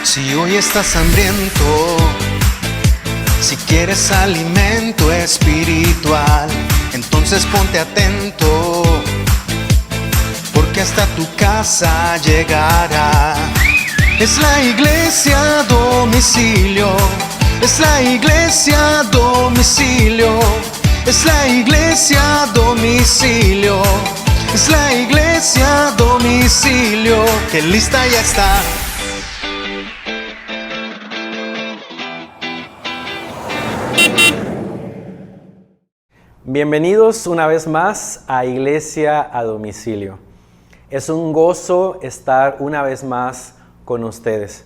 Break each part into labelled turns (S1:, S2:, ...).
S1: Si hoy estás hambriento, si quieres alimento espiritual, entonces ponte atento, porque hasta tu casa llegará. Es la iglesia a domicilio, es la iglesia a domicilio, es la iglesia a domicilio, es la iglesia a domicilio, que lista ya está.
S2: Bienvenidos una vez más a Iglesia a Domicilio. Es un gozo estar una vez más con ustedes.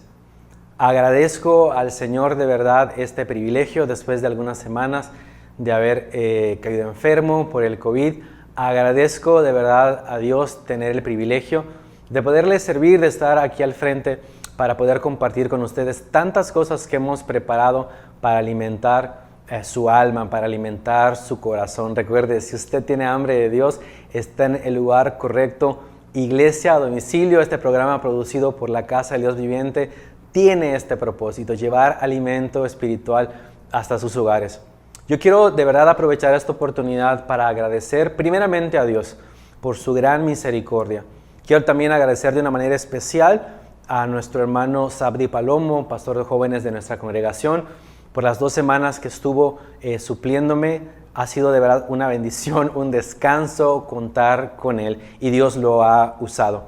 S2: Agradezco al Señor de verdad este privilegio después de algunas semanas de haber caído enfermo por el COVID. Agradezco de verdad a Dios tener el privilegio de poderles servir, de estar aquí al frente para poder compartir con ustedes tantas cosas que hemos preparado para alimentar su alma, para alimentar su corazón. Recuerde, si usted tiene hambre de Dios, está en el lugar correcto. Iglesia a Domicilio, este programa producido por la Casa del Dios Viviente, tiene este propósito, llevar alimento espiritual hasta sus hogares. Yo quiero de verdad aprovechar esta oportunidad para agradecer primeramente a Dios por su gran misericordia. Quiero también agradecer de una manera especial a nuestro hermano Sabri Palomo, pastor de jóvenes de nuestra congregación, por las 2 semanas que estuvo supliéndome. Ha sido de verdad una bendición, un descanso contar con él, y Dios lo ha usado.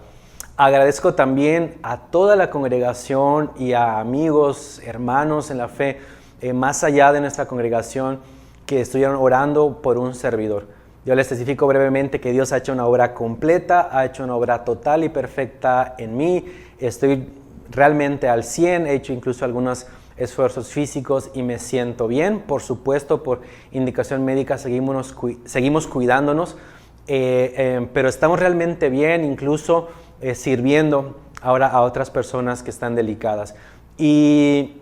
S2: Agradezco también a toda la congregación y a amigos, hermanos en la fe, más allá de nuestra congregación, que estuvieron orando por un servidor. Yo les testifico brevemente que Dios ha hecho una obra completa, ha hecho una obra total y perfecta en mí. Estoy realmente al 100, he hecho incluso algunos esfuerzos físicos y me siento bien. Por supuesto, por indicación médica seguimos cuidándonos, pero estamos realmente bien, incluso sirviendo ahora a otras personas que están delicadas. Y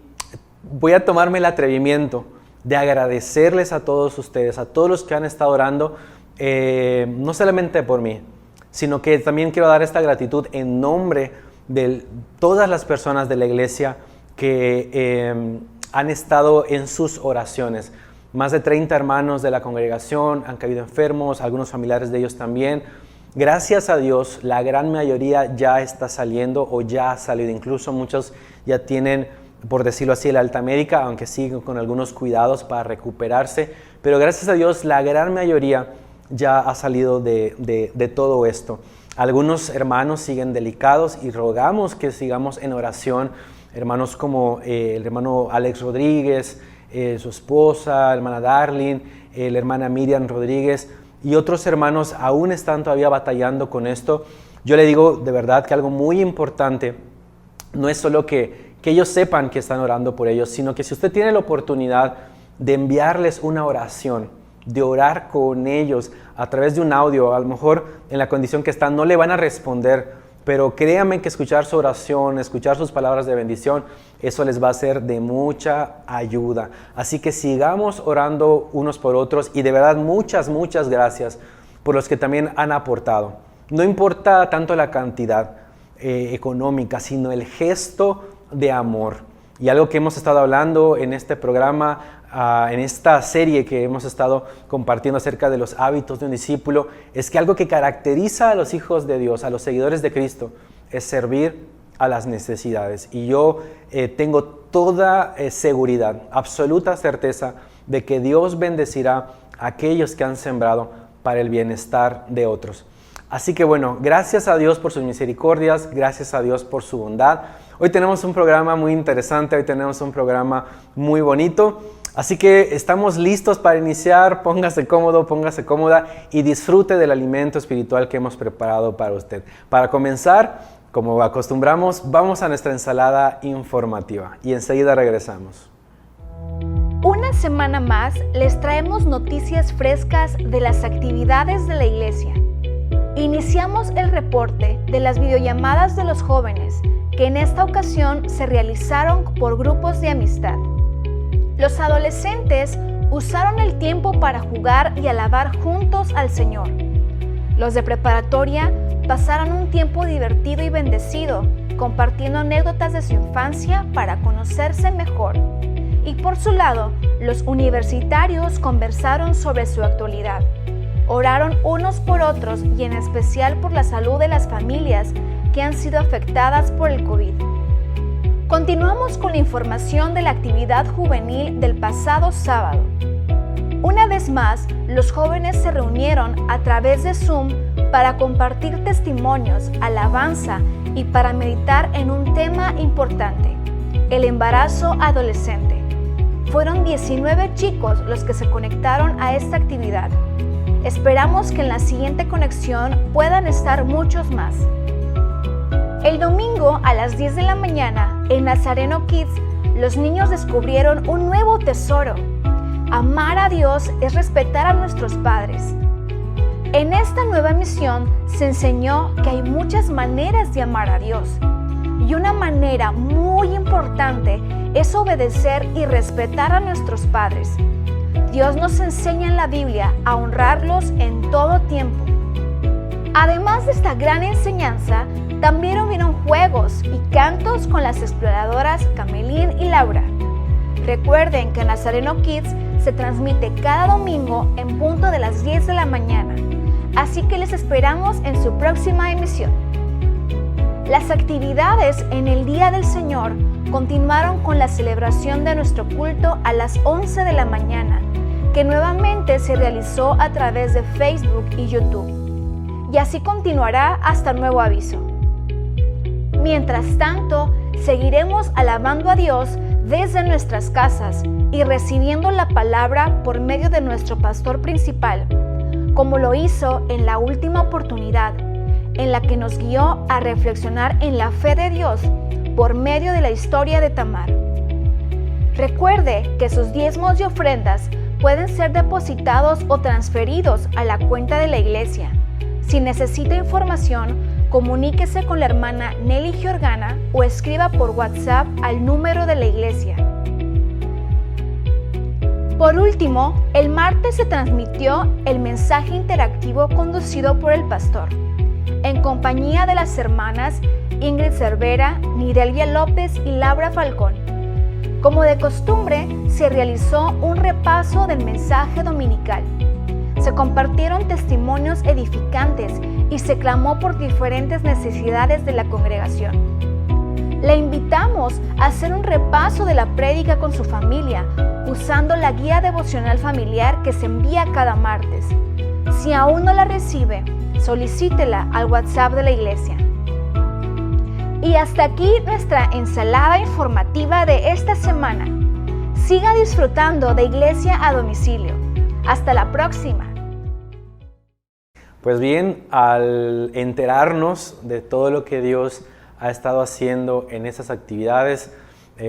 S2: voy a tomarme el atrevimiento de agradecerles a todos ustedes, a todos los que han estado orando, no solamente por mí, sino que también quiero dar esta gratitud en nombre de todas las personas de la iglesia que han estado en sus oraciones. Más de 30 hermanos de la congregación han caído enfermos, algunos familiares de ellos también. Gracias a Dios, la gran mayoría ya está saliendo o ya ha salido. Incluso muchos ya tienen, por decirlo así, la alta médica, aunque siguen con algunos cuidados para recuperarse. Pero gracias a Dios, la gran mayoría ya ha salido de todo esto. Algunos hermanos siguen delicados y rogamos que sigamos en oración. Hermanos como el hermano Alex Rodríguez, su esposa, la hermana Darlene, la hermana Miriam Rodríguez y otros hermanos aún están todavía batallando con esto. Yo le digo de verdad que algo muy importante no es solo que ellos sepan que están orando por ellos, sino que si usted tiene la oportunidad de enviarles una oración, de orar con ellos a través de un audio, a lo mejor en la condición que están no le van a responder, pero créanme que escuchar su oración, escuchar sus palabras de bendición, eso les va a ser de mucha ayuda. Así que sigamos orando unos por otros, y de verdad muchas gracias por los que también han aportado. No importa tanto la cantidad económica, sino el gesto de amor. Y algo que hemos estado hablando en este programa, en esta serie que hemos estado compartiendo acerca de los hábitos de un discípulo, es que algo que caracteriza a los hijos de Dios, a los seguidores de Cristo, es servir a las necesidades. Y yo tengo toda seguridad, absoluta certeza de que Dios bendecirá a aquellos que han sembrado para el bienestar de otros. Así que bueno, gracias a Dios por sus misericordias, gracias a Dios por su bondad. Hoy tenemos un programa muy interesante, hoy tenemos un programa muy bonito. Así que estamos listos para iniciar. Póngase cómodo, póngase cómoda y disfrute del alimento espiritual que hemos preparado para usted. Para comenzar, como acostumbramos, vamos a nuestra ensalada informativa y enseguida regresamos.
S3: Una semana más les traemos noticias frescas de las actividades de la iglesia. Iniciamos el reporte de las videollamadas de los jóvenes que en esta ocasión se realizaron por grupos de amistad. Los adolescentes usaron el tiempo para jugar y alabar juntos al Señor. Los de preparatoria pasaron un tiempo divertido y bendecido, compartiendo anécdotas de su infancia para conocerse mejor. Y por su lado, los universitarios conversaron sobre su actualidad. Oraron unos por otros y en especial por la salud de las familias que han sido afectadas por el COVID. Continuamos con la información de la actividad juvenil del pasado sábado. Una vez más, los jóvenes se reunieron a través de Zoom para compartir testimonios, alabanza y para meditar en un tema importante, el embarazo adolescente. Fueron 19 chicos los que se conectaron a esta actividad. Esperamos que en la siguiente conexión puedan estar muchos más. El domingo a las 10 de la mañana, en Nazareno Kids, los niños descubrieron un nuevo tesoro. Amar a Dios es respetar a nuestros padres. En esta nueva misión se enseñó que hay muchas maneras de amar a Dios. Y una manera muy importante es obedecer y respetar a nuestros padres. Dios nos enseña en la Biblia a honrarlos en todo tiempo. Además de esta gran enseñanza, también hubieron juegos y cantos con las exploradoras Camelín y Laura. Recuerden que Nazareno Kids se transmite cada domingo en punto de las 10 de la mañana, así que les esperamos en su próxima emisión. Las actividades en el Día del Señor continuaron con la celebración de nuestro culto a las 11 de la mañana, que nuevamente se realizó a través de Facebook y YouTube. Y así continuará hasta nuevo aviso. Mientras tanto, seguiremos alabando a Dios desde nuestras casas y recibiendo la palabra por medio de nuestro pastor principal, como lo hizo en la última oportunidad, en la que nos guió a reflexionar en la fe de Dios por medio de la historia de Tamar. Recuerde que sus diezmos y ofrendas pueden ser depositados o transferidos a la cuenta de la iglesia. Si necesita información, comuníquese con la hermana Nelly Giorgana o escriba por WhatsApp al número de la iglesia. Por último, el martes se transmitió el mensaje interactivo conducido por el pastor, en compañía de las hermanas Ingrid Cervera, Nidelia López y Laura Falcón. Como de costumbre, se realizó un repaso del mensaje dominical. Se compartieron testimonios edificantes y se clamó por diferentes necesidades de la congregación. Le invitamos a hacer un repaso de la prédica con su familia, usando la guía devocional familiar que se envía cada martes. Si aún no la recibe, solicítela al WhatsApp de la iglesia. Y hasta aquí nuestra ensalada informativa de esta semana. Siga disfrutando de Iglesia a Domicilio. Hasta la próxima.
S2: Pues bien, al enterarnos de todo lo que Dios ha estado haciendo en esas actividades,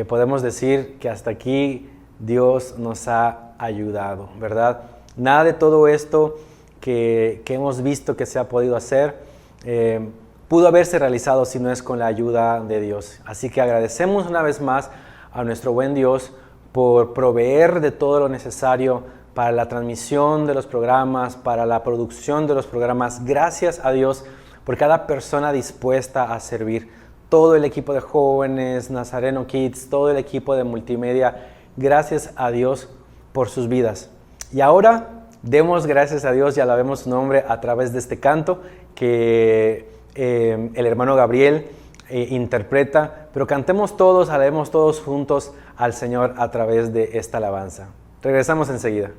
S2: podemos decir que hasta aquí Dios nos ha ayudado, ¿verdad? Nada de todo esto que hemos visto que se ha podido hacer pudo haberse realizado si no es con la ayuda de Dios. Así que agradecemos una vez más a nuestro buen Dios por proveer de todo lo necesario para la transmisión de los programas, para la producción de los programas. Gracias a Dios por cada persona dispuesta a servir. Todo el equipo de jóvenes, Nazareno Kids, todo el equipo de multimedia. Gracias a Dios por sus vidas. Y ahora demos gracias a Dios y alabemos su nombre a través de este canto que el hermano Gabriel interpreta. Pero cantemos todos, alabemos todos juntos al Señor a través de esta alabanza. Regresamos enseguida.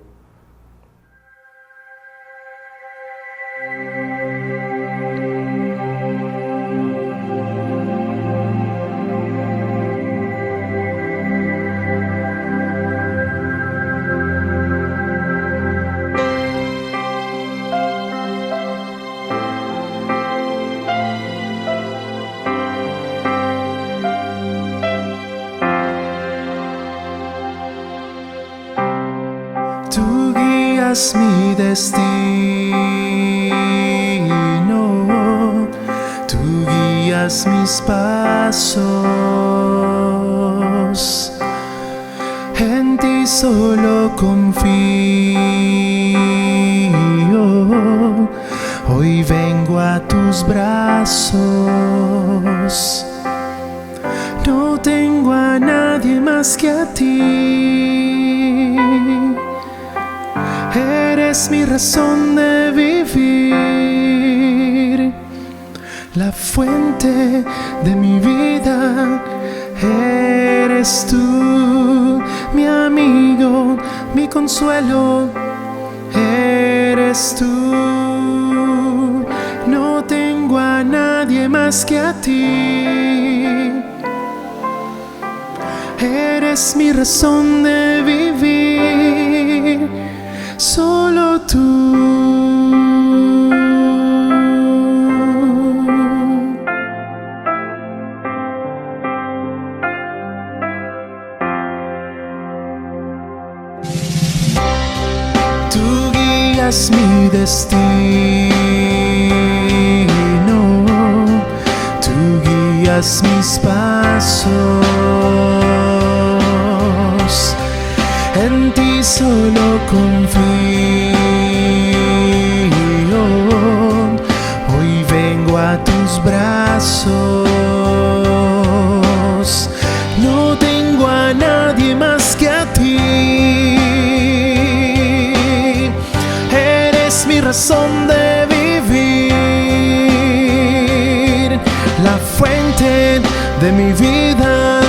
S4: Tú guías mi destino, tú guías mis pasos. En ti solo confío. Hoy vengo a tus brazos. No tengo a nadie más que a ti. Eres mi razón de vivir, la fuente de mi vida. Eres tú, mi amigo, mi consuelo. Eres tú. No tengo a nadie más que a ti. Eres mi razón de vivir, solo tú. Tú guías mi destino, tú guías mis pasos. En ti solo confío. Hoy vengo a tus brazos. No tengo a nadie más que a ti. Eres mi razón de vivir, la fuente de mi vida.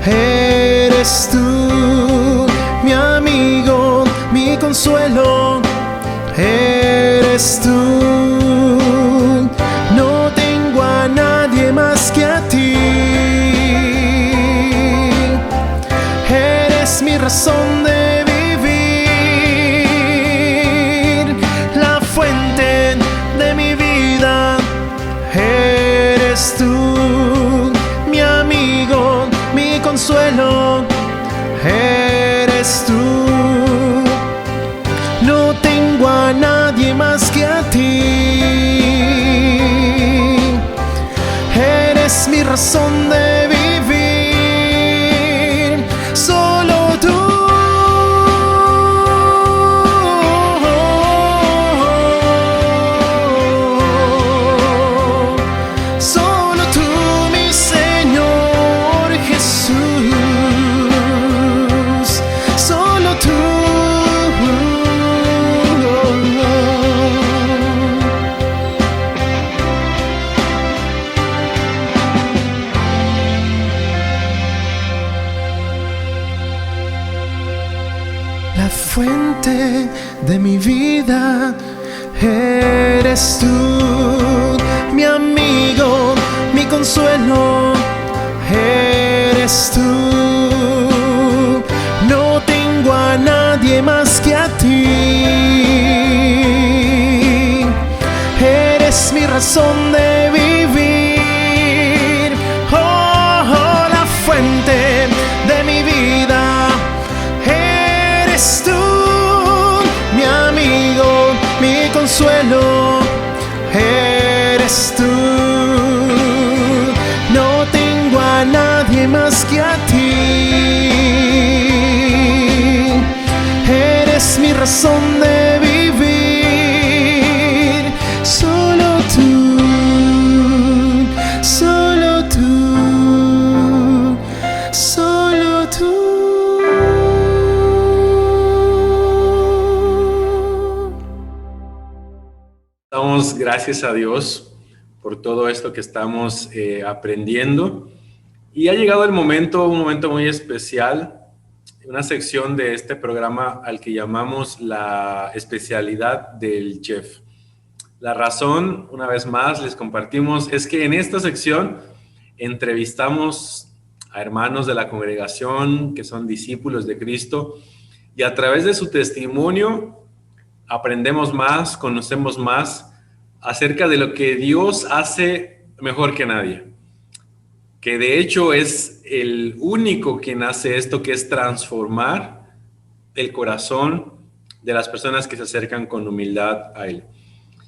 S4: Eres tú, mi amigo, mi consuelo. Eres tú. No tengo a nadie más que a ti. Eres mi razón de vivir, la fuente de mi vida. Eres tú, mi amigo, mi consuelo. Eres tú. No tengo a nadie más que a ti. Eres mi razón de vivir, solo tú. Solo tú, mi Señor Jesús. Solo tú. La fuente de mi vida. Eres tú, mi amigo, mi consuelo. Eres tú. No tengo a nadie más que a ti. Eres mi razón de vivir. Oh, la fuente de mi vida. Eres tú, mi amigo, mi consuelo. Eres tú. No tengo a nadie más que a ti. Eres mi razón de vivir, solo tú, solo tú, solo tú.
S2: Damos gracias a Dios por todo esto que estamos aprendiendo. Y ha llegado el momento, un momento muy especial, una sección de este programa al que llamamos la especialidad del chef. La razón, una vez más, les compartimos, es que en esta sección entrevistamos a hermanos de la congregación que son discípulos de Cristo y a través de su testimonio aprendemos más, conocemos más acerca de lo que Dios hace mejor que nadie. Que de hecho es el único quien hace esto, que es transformar el corazón de las personas que se acercan con humildad a Él.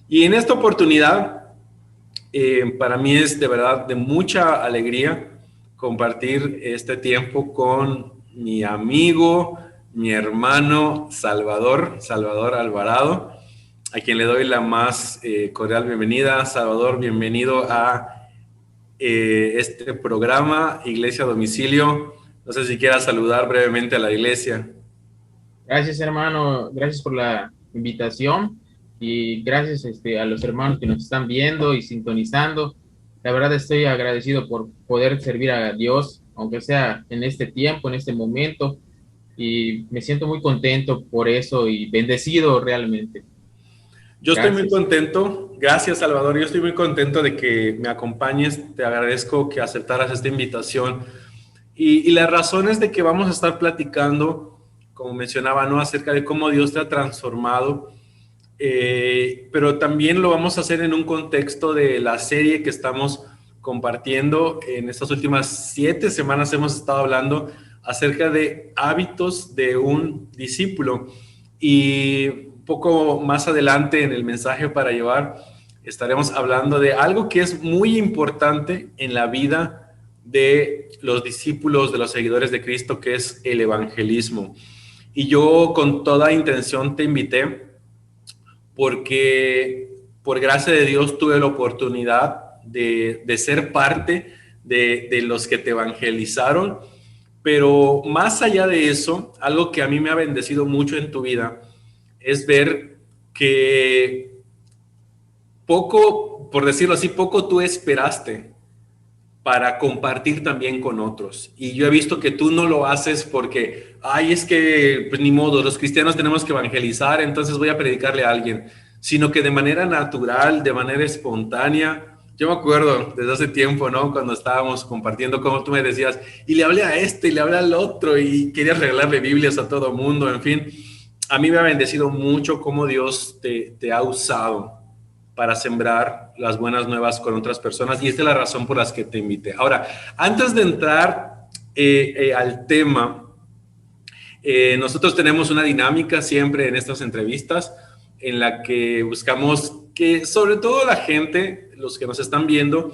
S2: Y en esta oportunidad, para mí es de verdad de mucha alegría compartir este tiempo con mi amigo,
S5: mi hermano Salvador Alvarado, a quien le doy la más cordial bienvenida. Salvador, bienvenido a este programa, Iglesia a Domicilio. No sé si quieras saludar brevemente a la iglesia.
S6: Gracias, hermano. Gracias por la invitación y gracias a los hermanos que nos están viendo y sintonizando. La verdad estoy agradecido por poder servir a Dios, aunque sea en este tiempo, en este momento, y me siento muy contento por eso y bendecido realmente.
S5: Yo
S6: Gracias.
S5: estoy muy contento. Gracias, Salvador. Yo estoy muy contento de que me acompañes. Te agradezco que aceptaras esta invitación. Y las razones de que vamos a estar platicando, como mencionaba, ¿no?, acerca de cómo Dios te ha transformado, pero también lo vamos a hacer en un contexto de la serie que estamos compartiendo. En estas últimas 7 semanas hemos estado hablando acerca de hábitos de un discípulo, y un poco más adelante en el mensaje para llevar estaremos hablando de algo que es muy importante en la vida de los discípulos, de los seguidores de Cristo, que es el evangelismo. Y yo con toda intención te invité porque por gracia de Dios tuve la oportunidad de ser parte de los que te evangelizaron, pero más allá de eso, algo que a mí me ha bendecido mucho en tu vida es ver que poco, por decirlo así, poco tú esperaste para compartir también con otros. Y yo he visto que tú no lo haces porque, ay, es que pues ni modo, los cristianos tenemos que evangelizar, entonces voy a predicarle a alguien, sino que de manera natural, de manera espontánea. Yo me acuerdo desde hace tiempo, ¿no?, cuando estábamos compartiendo, como tú me decías, y le hablé a este, y le hablé al otro, y querías regalarle Biblias a todo mundo, en fin. A mí me ha bendecido mucho cómo Dios te ha usado para sembrar las buenas nuevas con otras personas, y esta es la razón por la que te invité. Ahora, antes de entrar al tema, nosotros tenemos una dinámica siempre en estas entrevistas en la que buscamos que sobre todo la gente, los que nos están viendo,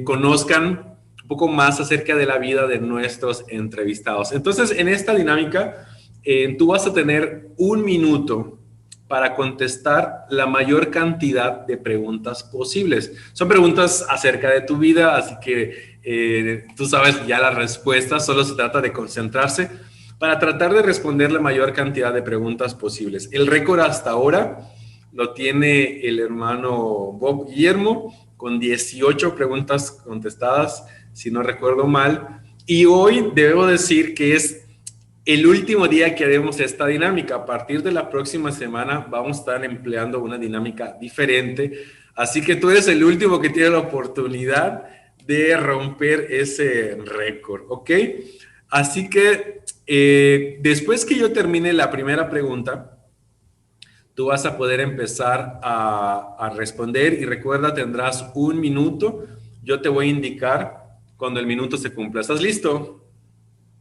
S5: conozcan un poco más acerca de la vida de nuestros entrevistados. Entonces, en esta dinámica, tú vas a tener 1 minuto para contestar la mayor cantidad de preguntas posibles. Son preguntas acerca de tu vida, así que tú sabes ya las respuestas, solo se trata de concentrarse para tratar de responder la mayor cantidad de preguntas posibles. El récord hasta ahora lo tiene el hermano Bob Guillermo, con 18 preguntas contestadas, si no recuerdo mal, y hoy debo decir que es el último día que haremos esta dinámica. A partir de la próxima semana vamos a estar empleando una dinámica diferente, así que tú eres el último que tiene la oportunidad de romper ese récord, ¿ok? Así que después que yo termine la primera pregunta, tú vas a poder empezar a responder, y recuerda, tendrás 1 minuto. Yo te voy a indicar cuando el minuto se cumpla. ¿Estás listo?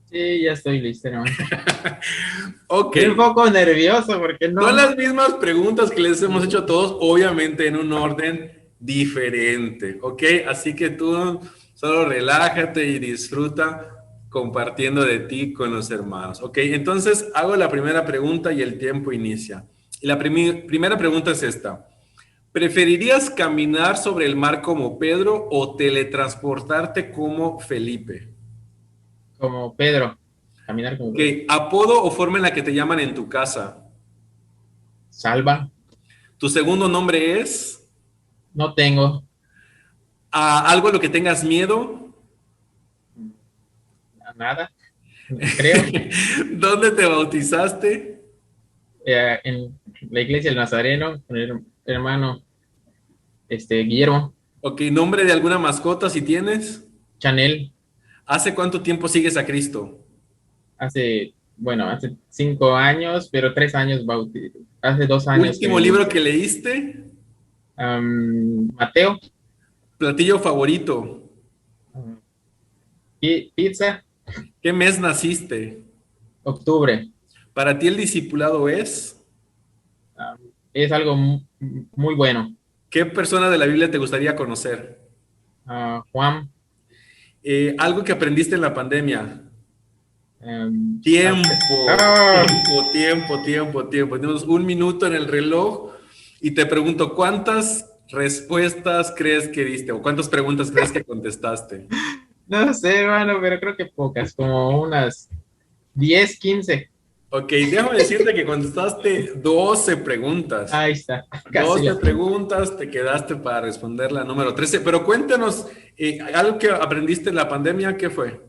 S6: Sí, ya estoy listo, hermano.
S5: Ok.
S6: Estoy un poco nervioso porque no...
S5: Son las mismas preguntas que les hemos hecho a todos, obviamente en un orden diferente, ¿ok? Así que tú solo relájate y disfruta compartiendo de ti con los hermanos, ¿ok? Entonces hago la primera pregunta y el tiempo inicia. Y la primera pregunta es esta. ¿Preferirías caminar sobre el mar como Pedro o teletransportarte como Felipe?
S6: Como Pedro, caminar como Pedro.
S5: ¿Apodo o forma en la que te llaman en tu casa?
S6: Salva.
S5: ¿Tu segundo nombre es?
S6: No tengo.
S5: ¿Algo a lo que tengas miedo?
S6: Nada, creo.
S5: ¿Dónde te bautizaste?
S6: En la iglesia del Nazareno, con el hermano Guillermo.
S5: Ok, ¿nombre de alguna mascota si tienes?
S6: Chanel.
S5: ¿Hace cuánto tiempo sigues a Cristo?
S6: Hace 5 años, pero 3 años bautizado. Hace 2 años.
S5: ¿Último libro que leíste?
S6: Mateo.
S5: ¿Platillo favorito?
S6: Pizza.
S5: ¿Qué mes naciste?
S6: Octubre.
S5: ¿Para ti el discipulado es?
S6: Es algo muy bueno.
S5: ¿Qué persona de la Biblia te gustaría conocer?
S6: Juan.
S5: ¿Algo que aprendiste en la pandemia? Tiempo,
S6: Ah,
S5: tiempo. Tenemos 1 minuto en el reloj y te pregunto, ¿cuántas respuestas crees que diste o cuántas preguntas crees que contestaste?
S6: no sé, hermano, pero creo que pocas, como unas 10, 15.
S5: Ok, déjame decirte que contestaste 12 preguntas.
S6: Ahí está, casi
S5: 12
S6: la.
S5: preguntas, te quedaste para responder la número 13. Pero cuéntanos, algo que aprendiste en la pandemia, ¿qué fue?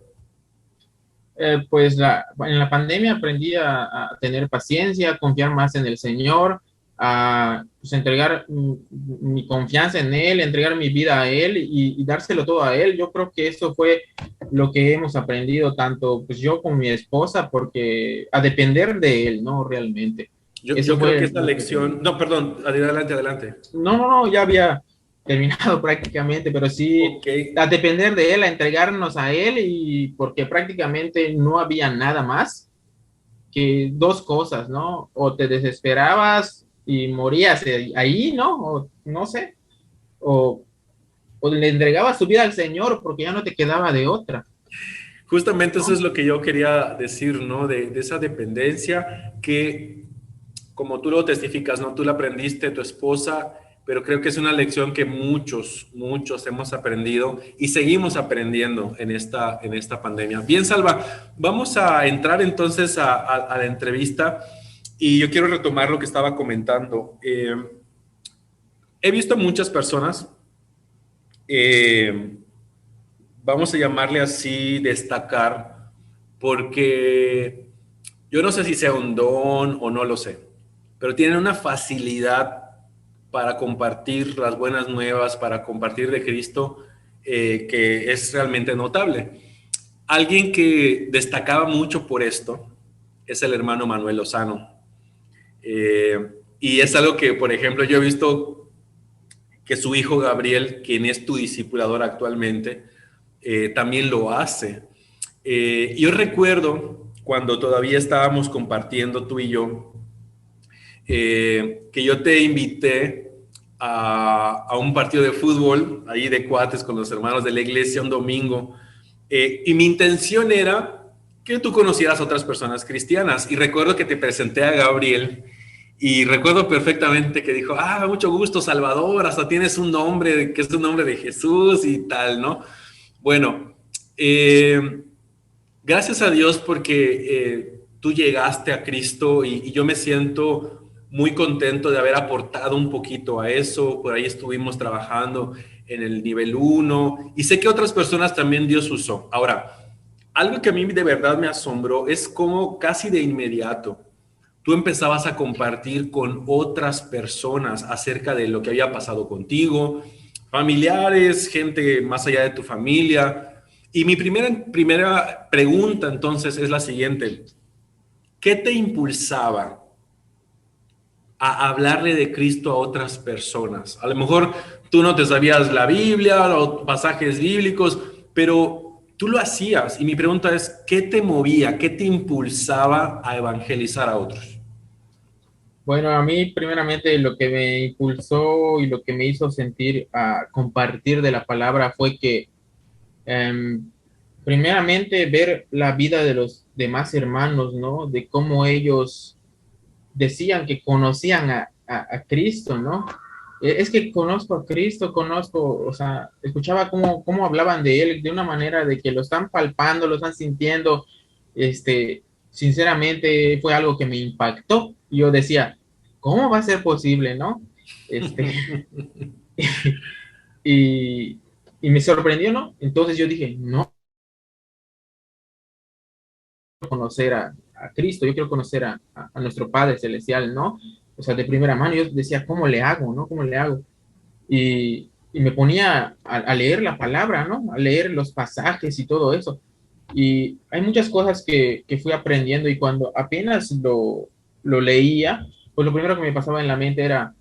S6: Pues en la pandemia aprendí a tener paciencia, a confiar más en el Señor, a pues, entregar mi confianza en Él, entregar mi vida a Él y dárselo todo a Él. Yo creo que eso fue lo que hemos aprendido tanto pues yo como mi esposa, porque a depender de Él, ¿no? Realmente. Eso
S5: Yo creo que
S6: fue
S5: esta
S6: lo que
S5: lección, no, perdón, adelante, adelante.
S6: no, ya había terminado prácticamente, pero sí
S5: Ok,
S6: a depender de él, a entregarnos a él y porque prácticamente no había nada más que dos cosas, ¿no? O te desesperabas y morías ahí, ¿no? O no sé, o, o le entregabas tu vida al Señor porque ya no te quedaba de otra,
S5: justamente eso
S6: ¿no?
S5: es lo que yo quería decir, ¿no? De esa dependencia que, como tú lo testificas, ¿no? Tú la aprendiste, tu esposa, pero creo que es una lección que muchos hemos aprendido y seguimos aprendiendo en esta pandemia. Bien, Salva, vamos a entrar entonces a la entrevista y yo quiero retomar lo que estaba comentando. He visto muchas personas, eh, vamos a llamarle así, destacar, porque yo no sé si sea un don o no lo sé, pero tienen una facilidad para compartir las buenas nuevas, para compartir de Cristo, que es realmente notable. Alguien que destacaba mucho por esto es el hermano Manuel Lozano. Y es algo que, por ejemplo, yo he visto que su hijo Gabriel, quien es tu discipulador actualmente, también lo hace. Yo recuerdo cuando todavía estábamos compartiendo tú y yo, que yo te invité a un partido de fútbol, ahí de cuates con los hermanos de la iglesia un domingo, y mi intención era que tú conocieras a otras personas cristianas. Y recuerdo que te presenté a Gabriel y recuerdo perfectamente que dijo, mucho gusto, Salvador, hasta tienes un nombre que es un nombre de Jesús y tal, ¿no? Bueno, gracias a Dios porque tú llegaste a Cristo y yo me siento muy contento de haber aportado un poquito a eso. Por ahí estuvimos trabajando en el nivel 1 y sé que otras personas también Dios usó. Ahora, algo que a mí de verdad me asombró es cómo casi de inmediato tú empezabas a compartir con otras personas acerca de lo que había pasado contigo, familiares, gente más allá de tu familia. Y mi primera pregunta entonces es la siguiente. ¿Qué te impulsaba a hablarle de Cristo a otras personas? A lo mejor tú no te sabías la Biblia o pasajes bíblicos, pero tú lo hacías. Y mi pregunta es, ¿qué te movía, qué te impulsaba a evangelizar a otros?
S6: Bueno, a mí primeramente lo que me impulsó y lo que me hizo sentir a compartir de la palabra fue que em, primeramente ver la vida de los demás hermanos, ¿no? De cómo ellos decían que conocían a Cristo, ¿no? Es que conozco a Cristo, o sea, escuchaba cómo hablaban de Él de una manera de que lo están palpando, lo están sintiendo, sinceramente fue algo que me impactó. Yo decía, ¿cómo va a ser posible, no? Este, y, y me sorprendió, ¿no? Entonces yo dije, no, conocer a Cristo, yo quiero conocer a nuestro Padre Celestial, ¿no? O sea, de primera mano, yo decía, ¿cómo le hago, no? ¿Cómo le hago? Y me ponía a leer la palabra, ¿no? A leer los pasajes y todo eso. Y hay muchas cosas que fui aprendiendo y cuando apenas lo leía, pues lo primero que me pasaba en la mente era,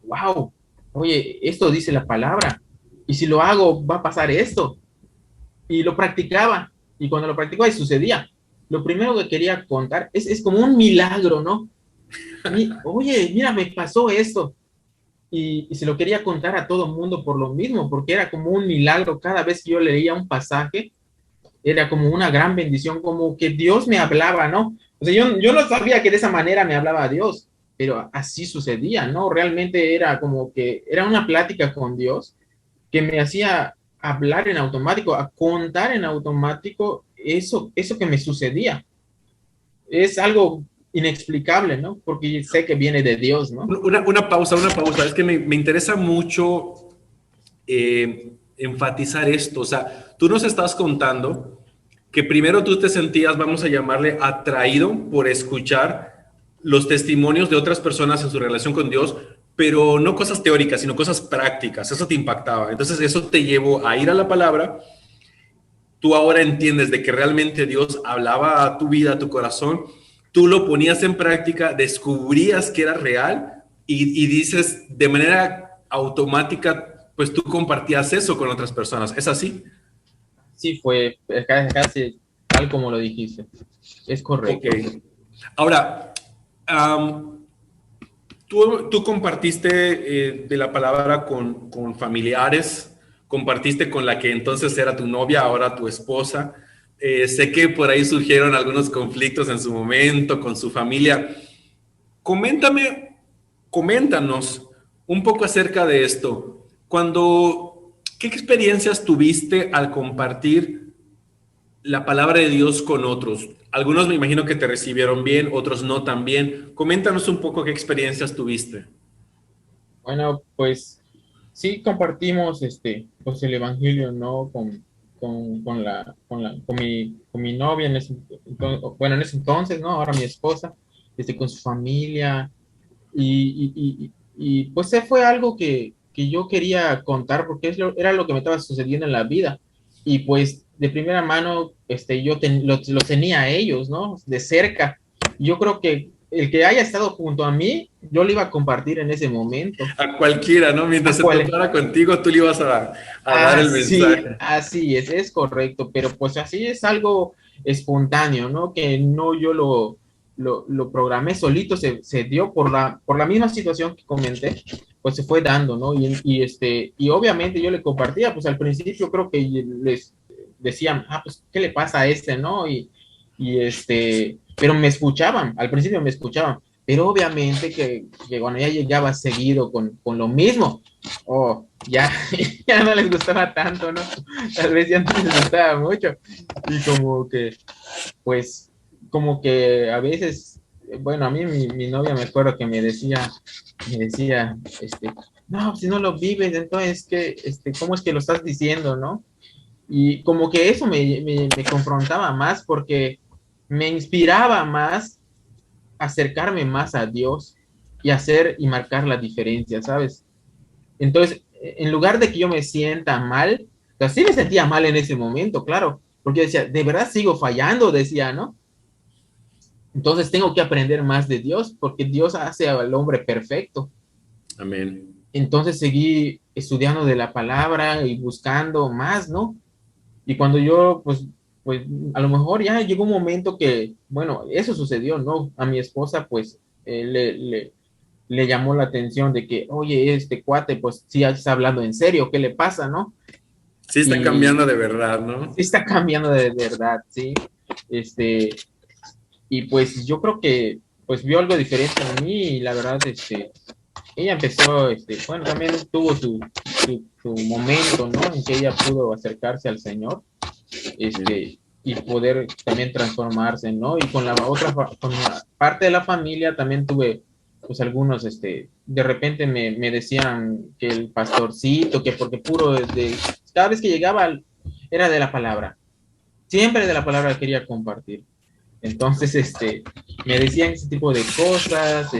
S6: wow, oye, esto dice la palabra. Y si lo hago, va a pasar esto. Y lo practicaba. Y cuando lo practicaba y sucedía, lo primero que quería contar es como un milagro, ¿no? Oye, mira, me pasó esto. Y se lo quería contar a todo el mundo por lo mismo, porque era como un milagro cada vez que yo leía un pasaje, era como una gran bendición, como que Dios me hablaba, ¿no? O sea, yo no sabía que de esa manera me hablaba Dios, pero así sucedía, ¿no? Realmente era como que era una plática con Dios que me hacía hablar en automático, a contar en automático eso que me sucedía. Es algo inexplicable, ¿no? Porque sé que viene de Dios, ¿no?
S5: Una pausa, una pausa. Es que me interesa mucho enfatizar esto. O sea, tú nos estás contando que primero tú te sentías, vamos a llamarle, atraído por escuchar los testimonios de otras personas en su relación con Dios, pero no cosas teóricas, sino cosas prácticas. Eso te impactaba. Entonces eso te llevó a ir a la palabra. Tú ahora entiendes de que realmente Dios hablaba a tu vida, a tu corazón. Tú lo ponías en práctica, descubrías que era real y dices de manera automática, pues tú compartías eso con otras personas. ¿Es así?
S6: Sí, fue casi tal como lo dijiste. Es correcto.
S5: Ok. Ahora, tú compartiste de la palabra con familiares, compartiste con la que entonces era tu novia, ahora tu esposa. Sé que por ahí surgieron algunos conflictos en su momento con su familia. Coméntanos un poco acerca de esto. ¿Qué experiencias tuviste al compartir la palabra de Dios con otros? Algunos me imagino que te recibieron bien, otros no tan bien. Coméntanos un poco qué experiencias tuviste.
S6: Bueno, pues sí compartimos pues el evangelio, ¿no? Con mi novia bueno, en ese entonces, ¿no? Ahora mi esposa, con su familia. Y pues fue algo que yo quería contar porque era lo que me estaba sucediendo en la vida. Y pues de primera mano, lo tenía a ellos, ¿no? De cerca. Yo creo que el que haya estado junto a mí, yo le iba a compartir en ese momento.
S5: A cualquiera, ¿no? Mientras se topara contigo, tú le ibas a dar el mensaje.
S6: Así es correcto, pero pues así es algo espontáneo, ¿no? Que no yo lo programé solito, se dio por la misma situación que comenté, pues se fue dando, ¿no? Y obviamente yo le compartía, pues al principio creo que les decían, pues, ¿qué le pasa a ¿no? Pero me escuchaban, al principio me escuchaban, pero obviamente que cuando ya llegaba seguido con lo mismo, ya, ya no les gustaba tanto, ¿no? Tal vez ya no les gustaba mucho. Y pues, como que a veces, bueno, a mí mi novia me acuerdo que me decía, no, si no lo vives, entonces, ¿cómo es que lo estás diciendo, no? Y como que eso me confrontaba más porque me inspiraba más acercarme más a Dios y hacer y marcar la diferencia, ¿sabes? Entonces, en lugar de que yo me sienta mal, o sea, sí me sentía mal en ese momento, claro, porque yo decía, de verdad sigo fallando, decía, ¿no? Entonces tengo que aprender más de Dios, porque Dios hace al hombre perfecto.
S5: Amén.
S6: Entonces seguí estudiando de la palabra y buscando más, ¿no? Y cuando yo, pues a lo mejor ya llegó un momento que, bueno, eso sucedió, ¿no? A mi esposa, pues, le llamó la atención de que, oye, este cuate, pues, sí está hablando en serio, ¿qué le pasa, no?
S5: Sí está cambiando de verdad, ¿no?
S6: Sí está cambiando de verdad, sí. Y pues yo creo que, pues, vio algo diferente en mí y la verdad, ella empezó, bueno, también tuvo su momento, ¿no? En que ella pudo acercarse al Señor, y poder también transformarse, ¿no? Y con la parte de la familia también tuve, pues, algunos, de repente me decían que el pastorcito, que porque cada vez que llegaba era de la palabra, siempre de la palabra quería compartir. Entonces, me decían ese tipo de cosas,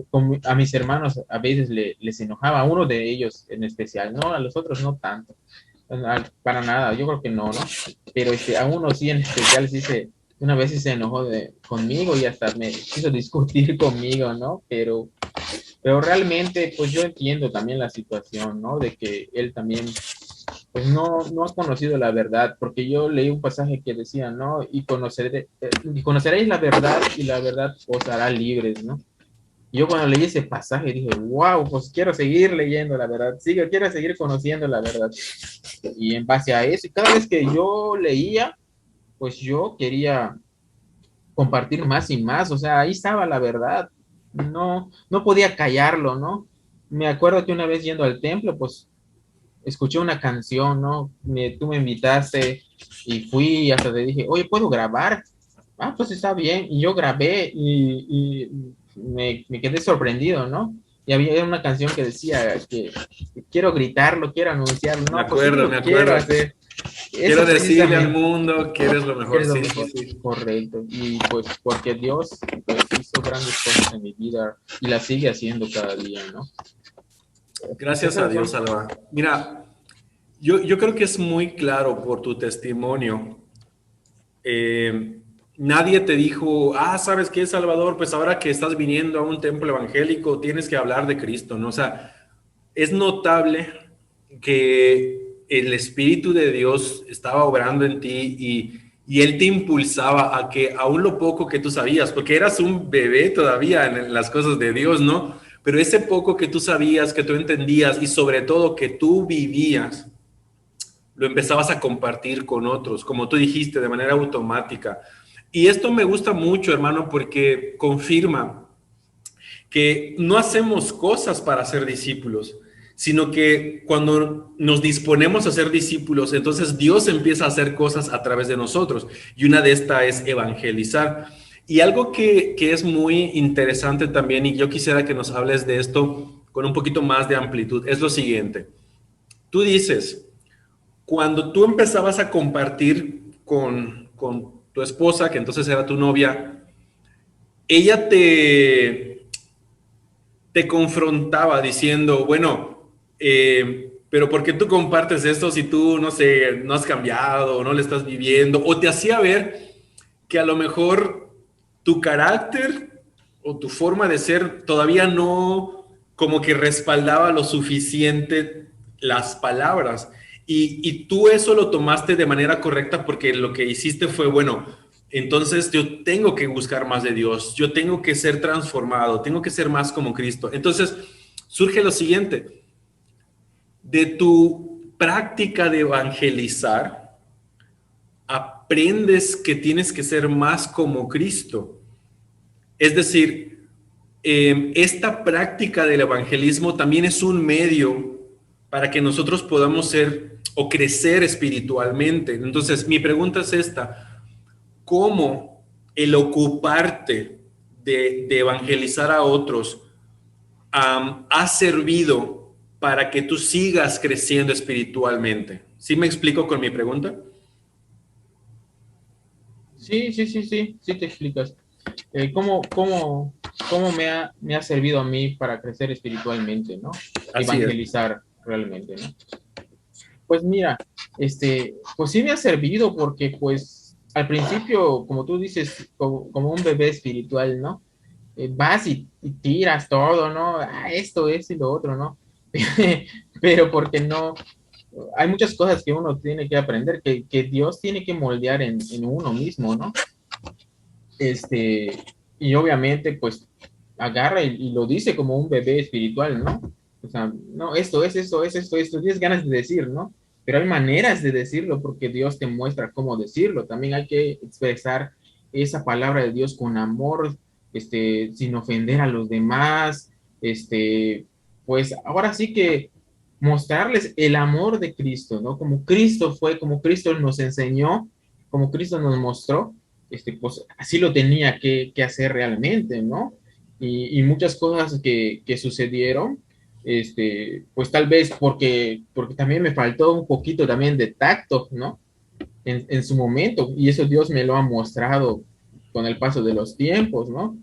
S6: como a mis hermanos a veces les enojaba, a uno de ellos en especial, no, a los otros no tanto, para nada, yo creo que no, pero a uno sí en especial una vez sí se enojó conmigo y hasta me quiso discutir conmigo, ¿no? Pero realmente, pues yo entiendo también la situación, ¿no? De que él también, pues no ha conocido la verdad, porque yo leí un pasaje que decía, ¿no? Y conoceréis la verdad y la verdad os hará libres, ¿no? Y yo cuando leí ese pasaje dije, wow, pues quiero seguir leyendo la verdad, sí, quiero seguir conociendo la verdad. Y en base a eso, y cada vez que yo leía, pues yo quería compartir más y más, o sea, ahí estaba la verdad, no podía callarlo, ¿no? Me acuerdo que una vez yendo al templo, pues escuché una canción, ¿no? Tú me invitaste y fui y hasta te dije, oye, ¿puedo grabar? Ah, pues está bien. Y yo grabé y me quedé sorprendido, ¿no? Y había una canción que decía que quiero gritarlo, quiero anunciarlo.
S5: Me
S6: No, pues sí
S5: acuerdo,
S6: lo
S5: me
S6: quiero
S5: acuerdo.
S6: hacer.
S5: Quiero
S6: Eso
S5: decirle al
S6: precisamente
S5: mundo que eres lo mejor.
S6: es lo
S5: Sí, sí,
S6: mejor.
S5: sí.
S6: Correcto. Y pues porque Dios pues, hizo grandes cosas en mi vida y las sigue haciendo cada día, ¿no?
S5: Gracias a Dios, Alba. Mira, yo creo que es muy claro por tu testimonio. Eh, Nadie te dijo, ¿sabes qué, Salvador? Pues ahora que estás viniendo a un templo evangélico, tienes que hablar de Cristo, ¿no? O sea, es notable que el Espíritu de Dios estaba obrando en ti y Él te impulsaba a que aún lo poco que tú sabías, porque eras un bebé todavía en las cosas de Dios, ¿no? Pero ese poco que tú sabías, que tú entendías y sobre todo que tú vivías, lo empezabas a compartir con otros, como tú dijiste, de manera automática. Y esto me gusta mucho, hermano, porque confirma que no hacemos cosas para ser discípulos, sino que cuando nos disponemos a ser discípulos, entonces Dios empieza a hacer cosas a través de nosotros. Y una de estas es evangelizar. Y algo que es muy interesante también, y yo quisiera que nos hables de esto con un poquito más de amplitud, es lo siguiente. Tú dices, cuando tú empezabas a compartir con tu esposa, que entonces era tu novia, ella te confrontaba diciendo, bueno, pero ¿por qué tú compartes esto si tú, no sé, no has cambiado o no le estás viviendo? O te hacía ver que a lo mejor tu carácter o tu forma de ser todavía no como que respaldaba lo suficiente las palabras. Y tú eso lo tomaste de manera correcta porque lo que hiciste fue, bueno, entonces yo tengo que buscar más de Dios, yo tengo que ser transformado, tengo que ser más como Cristo. Entonces surge lo siguiente, de tu práctica de evangelizar, aprendes que tienes que ser más como Cristo. Es decir, esta práctica del evangelismo también es un medio para que nosotros podamos ser o crecer espiritualmente. Entonces, mi pregunta es esta: ¿cómo el ocuparte de evangelizar a otros ha servido para que tú sigas creciendo espiritualmente? ¿Sí me explico con mi pregunta?
S6: Sí te explicas. ¿Cómo me ha servido a mí para crecer espiritualmente, ¿no?
S5: Así es.
S6: Evangelizar realmente, ¿no? Pues mira, pues sí me ha servido porque pues al principio, como tú dices, como un bebé espiritual, ¿no? Vas y tiras todo, ¿no? Esto, y lo otro, ¿no? Pero porque no, hay muchas cosas que uno tiene que aprender, que Dios tiene que moldear en uno mismo, ¿no? Y obviamente, pues, agarra y lo dice como un bebé espiritual, ¿no? O sea, no, esto es esto, tienes ganas de decir, ¿no? Pero hay maneras de decirlo porque Dios te muestra cómo decirlo. También hay que expresar esa palabra de Dios con amor, sin ofender a los demás, pues ahora sí que mostrarles el amor de Cristo, ¿no? Como Cristo fue, como Cristo nos enseñó, como Cristo nos mostró, pues así lo tenía que hacer realmente, ¿no? Y muchas cosas que sucedieron, pues tal vez porque también me faltó un poquito también de tacto, ¿no? En su momento, y eso Dios me lo ha mostrado con el paso de los tiempos, ¿no?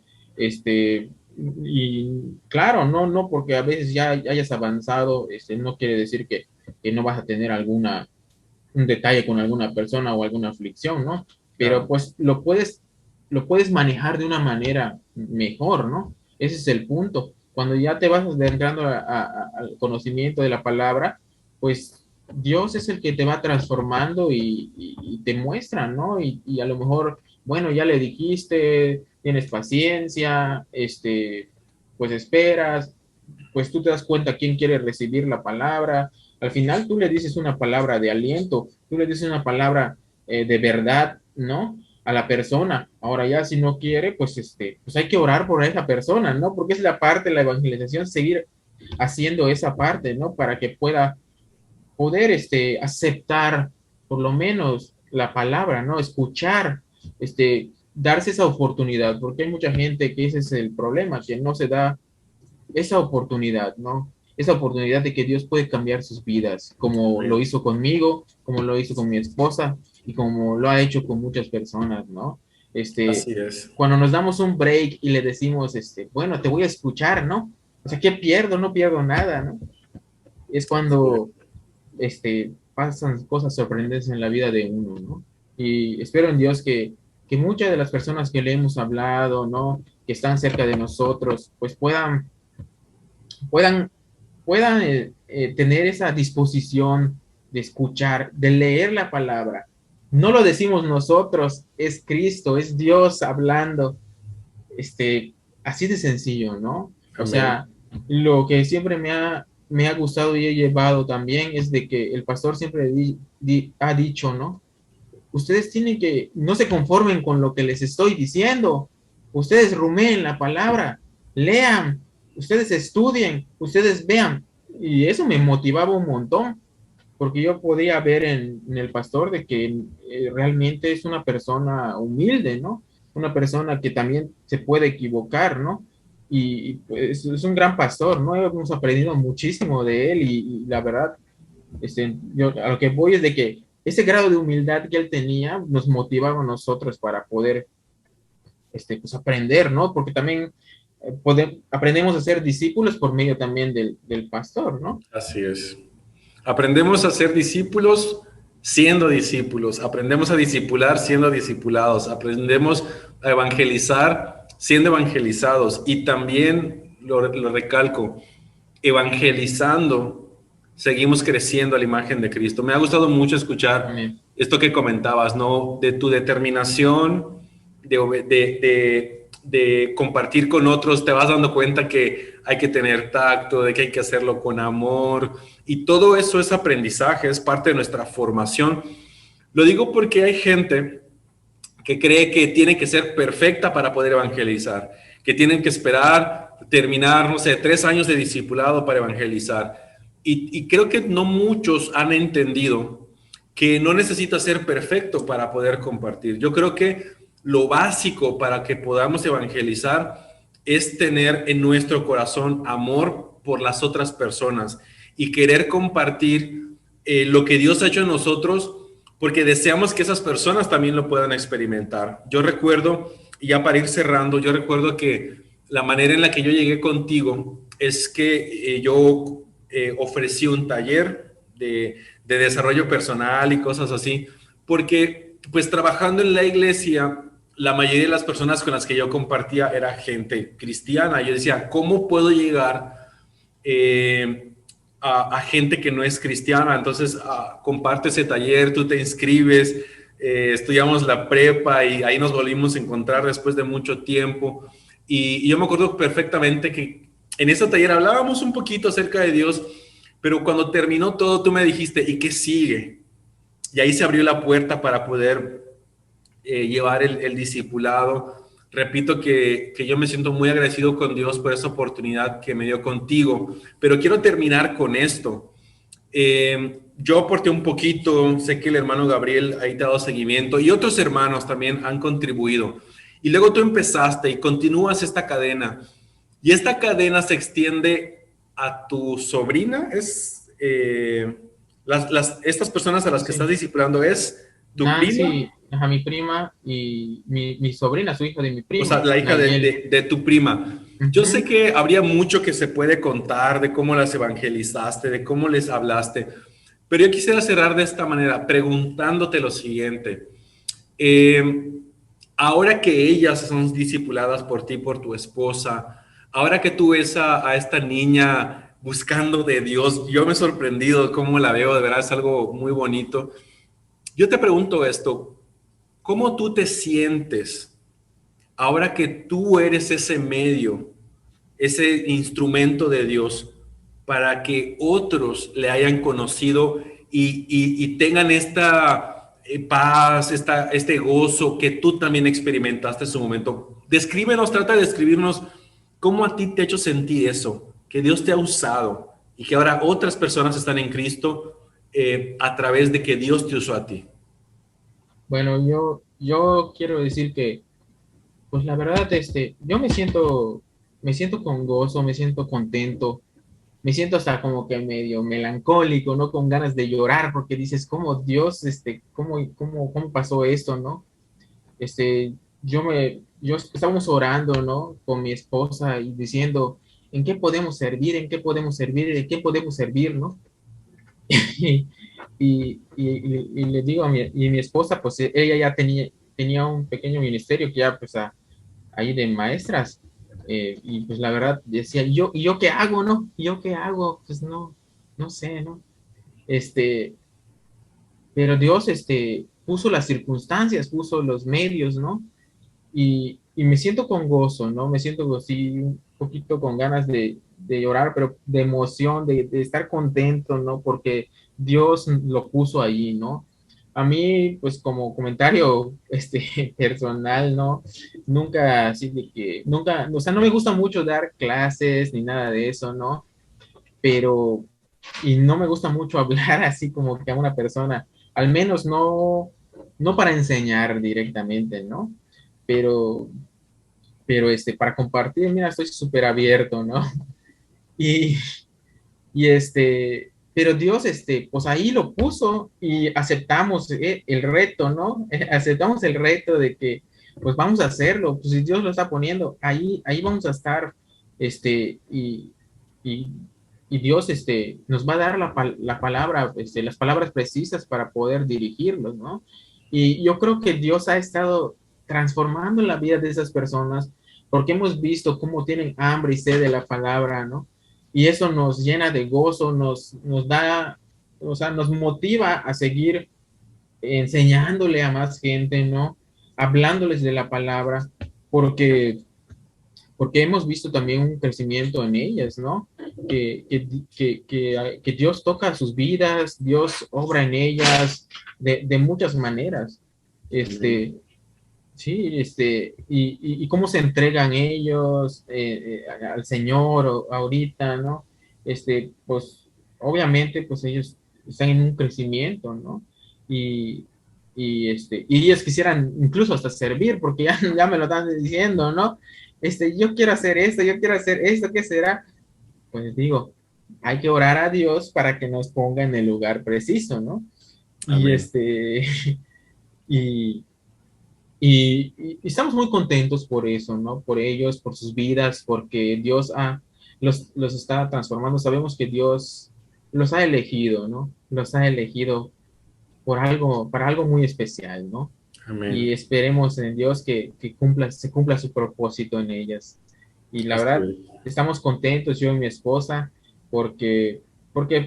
S6: Y claro, no porque a veces ya hayas avanzado, no quiere decir que no vas a tener un detalle con alguna persona o alguna aflicción, ¿no? Pero
S5: Claro.
S6: pues lo puedes manejar de una manera mejor, ¿no? Ese es el punto. Cuando ya te vas adentrando al conocimiento de la palabra, pues Dios es el que te va transformando y te muestra, ¿no? Y a lo mejor, bueno, ya le dijiste, tienes paciencia, pues esperas, pues tú te das cuenta quién quiere recibir la palabra. Al final tú le dices una palabra de aliento, tú le dices una palabra de verdad, ¿no? A la persona. Ahora ya si no quiere, pues hay que orar por esa persona, ¿no? Porque es la parte de la evangelización, seguir haciendo esa parte, ¿no? Para que pueda poder aceptar por lo menos la palabra, ¿no? Escuchar, darse esa oportunidad, porque hay mucha gente que ese es el problema, que no se da esa oportunidad, ¿no? Esa oportunidad de que Dios puede cambiar sus vidas, como lo hizo conmigo, como lo hizo con mi esposa y como lo ha hecho con muchas personas, ¿no?
S5: Así es.
S6: Cuando nos damos un break y le decimos, bueno, te voy a escuchar, ¿no? O sea, ¿qué pierdo? No pierdo nada, ¿no? Es cuando pasan cosas sorprendentes en la vida de uno, ¿no? Y espero en Dios que muchas de las personas que le hemos hablado, ¿no? Que están cerca de nosotros, pues puedan tener esa disposición de escuchar, de leer la palabra. No lo decimos nosotros, es Cristo, es Dios hablando, así de sencillo, ¿no? O sea, lo que siempre me ha gustado y he llevado también es de que el pastor siempre ha dicho, ¿no? Ustedes tienen que, no se conformen con lo que les estoy diciendo, ustedes rumeen la palabra, lean, ustedes estudien, ustedes vean, y eso me motivaba un montón, porque yo podía ver en el pastor de que realmente es una persona humilde, ¿no? Una persona que también se puede equivocar, ¿no? Y pues, es un gran pastor, ¿no? Hemos aprendido muchísimo de él y la verdad, yo a lo que voy es de que ese grado de humildad que él tenía nos motivaba a nosotros para poder pues aprender, ¿no? Porque también aprendemos a ser discípulos por medio también del pastor, ¿no?
S5: Así es. Aprendemos a ser discípulos siendo discípulos, aprendemos a discipular siendo discipulados, aprendemos a evangelizar siendo evangelizados y también, lo recalco, evangelizando, seguimos creciendo a la imagen de Cristo. Me ha gustado mucho escuchar esto que comentabas, ¿no? De tu determinación, de compartir con otros, te vas dando cuenta que hay que tener tacto, de que hay que hacerlo con amor, y todo eso es aprendizaje, es parte de nuestra formación. Lo digo porque hay gente que cree que tiene que ser perfecta para poder evangelizar, que tienen que esperar terminar, no sé, 3 años de discipulado para evangelizar. Y creo que no muchos han entendido que no necesita ser perfecto para poder compartir. Yo creo que lo básico para que podamos evangelizar es tener en nuestro corazón amor por las otras personas y querer compartir lo que Dios ha hecho en nosotros, porque deseamos que esas personas también lo puedan experimentar. Yo recuerdo, y ya para ir cerrando, yo recuerdo que la manera en la que yo llegué contigo es que yo ofrecí un taller de desarrollo personal y cosas así, porque pues trabajando en la iglesia, la mayoría de las personas con las que yo compartía era gente cristiana. Yo decía, ¿cómo puedo llegar a gente que no es cristiana? Entonces, comparte ese taller, tú te inscribes, estudiamos la prepa y ahí nos volvimos a encontrar después de mucho tiempo. Y yo me acuerdo perfectamente que en ese taller hablábamos un poquito acerca de Dios, pero cuando terminó todo, tú me dijiste, ¿y qué sigue? Y ahí se abrió la puerta para poder llevar el discipulado. Repito que yo me siento muy agradecido con Dios por esa oportunidad que me dio contigo, pero quiero terminar con esto. Yo aporté un poquito, sé que el hermano Gabriel ahí te ha dado seguimiento y otros hermanos también han contribuido. Y luego tú empezaste y continúas esta cadena. Y esta cadena se extiende a tu sobrina. Estas personas a las que estás discipulando es tu prima.
S6: Sí, a mi prima y mi sobrina, su hija de mi prima.
S5: O sea, la hija de tu prima. Yo sé que habría mucho que se puede contar de cómo las evangelizaste, de cómo les hablaste, pero yo quisiera cerrar de esta manera preguntándote lo siguiente. Ahora que ellas son discipuladas por ti, por tu esposa, ahora que tú ves a esta niña buscando de Dios, yo me he sorprendido cómo la veo, de verdad es algo muy bonito. Yo te pregunto esto, ¿cómo tú te sientes ahora que tú eres ese medio ese instrumento de Dios para que otros le hayan conocido y tengan esta paz, este gozo que tú también experimentaste en su momento. Descríbenos, trata de describirnos cómo a ti te ha hecho sentir eso, que Dios te ha usado y que ahora otras personas están en Cristo a través de que Dios te usó a ti.
S6: Bueno, yo quiero decir que, pues la verdad, yo me siento con gozo, me siento contento, me siento hasta como que medio melancólico, ¿no? Con ganas de llorar, porque dices, ¿cómo Dios, cómo pasó esto, ¿no? Yo estábamos orando, ¿no? Con mi esposa y diciendo, ¿en qué podemos servir? ¿En qué podemos servir? ¿En qué podemos servir, no? Y le digo y mi esposa, pues ella ya tenía un pequeño ministerio que ya, pues, ahí de maestras. Y pues la verdad decía, ¿y yo qué hago, no? ¿Y yo qué hago? Pues no sé, ¿no? Pero Dios, puso las circunstancias, puso los medios, ¿no? Y me siento con gozo, ¿no? Me siento así un poquito con ganas de llorar, pero de emoción, de estar contento, ¿no? Porque Dios lo puso ahí, ¿no? A mí, pues como comentario personal, ¿no? Nunca, así de que, nunca, o sea, no me gusta mucho dar clases ni nada de eso, ¿no? Pero, y no me gusta mucho hablar así como que a una persona, al menos no para enseñar directamente, ¿no? Pero, pero para compartir, mira, estoy súper abierto, ¿no? Y, pero Dios, pues ahí lo puso y aceptamos el reto, ¿no? Aceptamos el reto de que, pues vamos a hacerlo, pues si Dios lo está poniendo, ahí vamos a estar, y, y Dios, nos va a dar la palabra, las palabras precisas para poder dirigirlos, ¿no? Y yo creo que Dios ha estado transformando la vida de esas personas porque hemos visto cómo tienen hambre y sed de la palabra, ¿no? Y eso nos llena de gozo, nos da, o sea, nos motiva a seguir enseñándole a más gente, ¿no? Hablándoles de la palabra, porque, porque hemos visto también un crecimiento en ellas, ¿no? Que Dios toca sus vidas, Dios obra en ellas de muchas maneras. Sí, y cómo se entregan ellos al Señor ahorita, ¿no? Pues obviamente, pues ellos están en un crecimiento, ¿no? Y, y ellos quisieran incluso hasta servir, porque ya me lo están diciendo, ¿no? Yo quiero hacer esto, yo quiero hacer esto, ¿qué será? Pues digo, hay que orar a Dios para que nos ponga en el lugar preciso, ¿no?
S5: Amén.
S6: Y y estamos muy contentos por eso, ¿no? Por ellos, por sus vidas, porque Dios los está transformando. Sabemos que Dios los ha elegido, ¿no? Los ha elegido para algo muy especial, ¿no?
S5: Amén.
S6: Y esperemos en Dios que se cumpla su propósito en ellas. Y la verdad, estamos contentos, yo y mi esposa, porque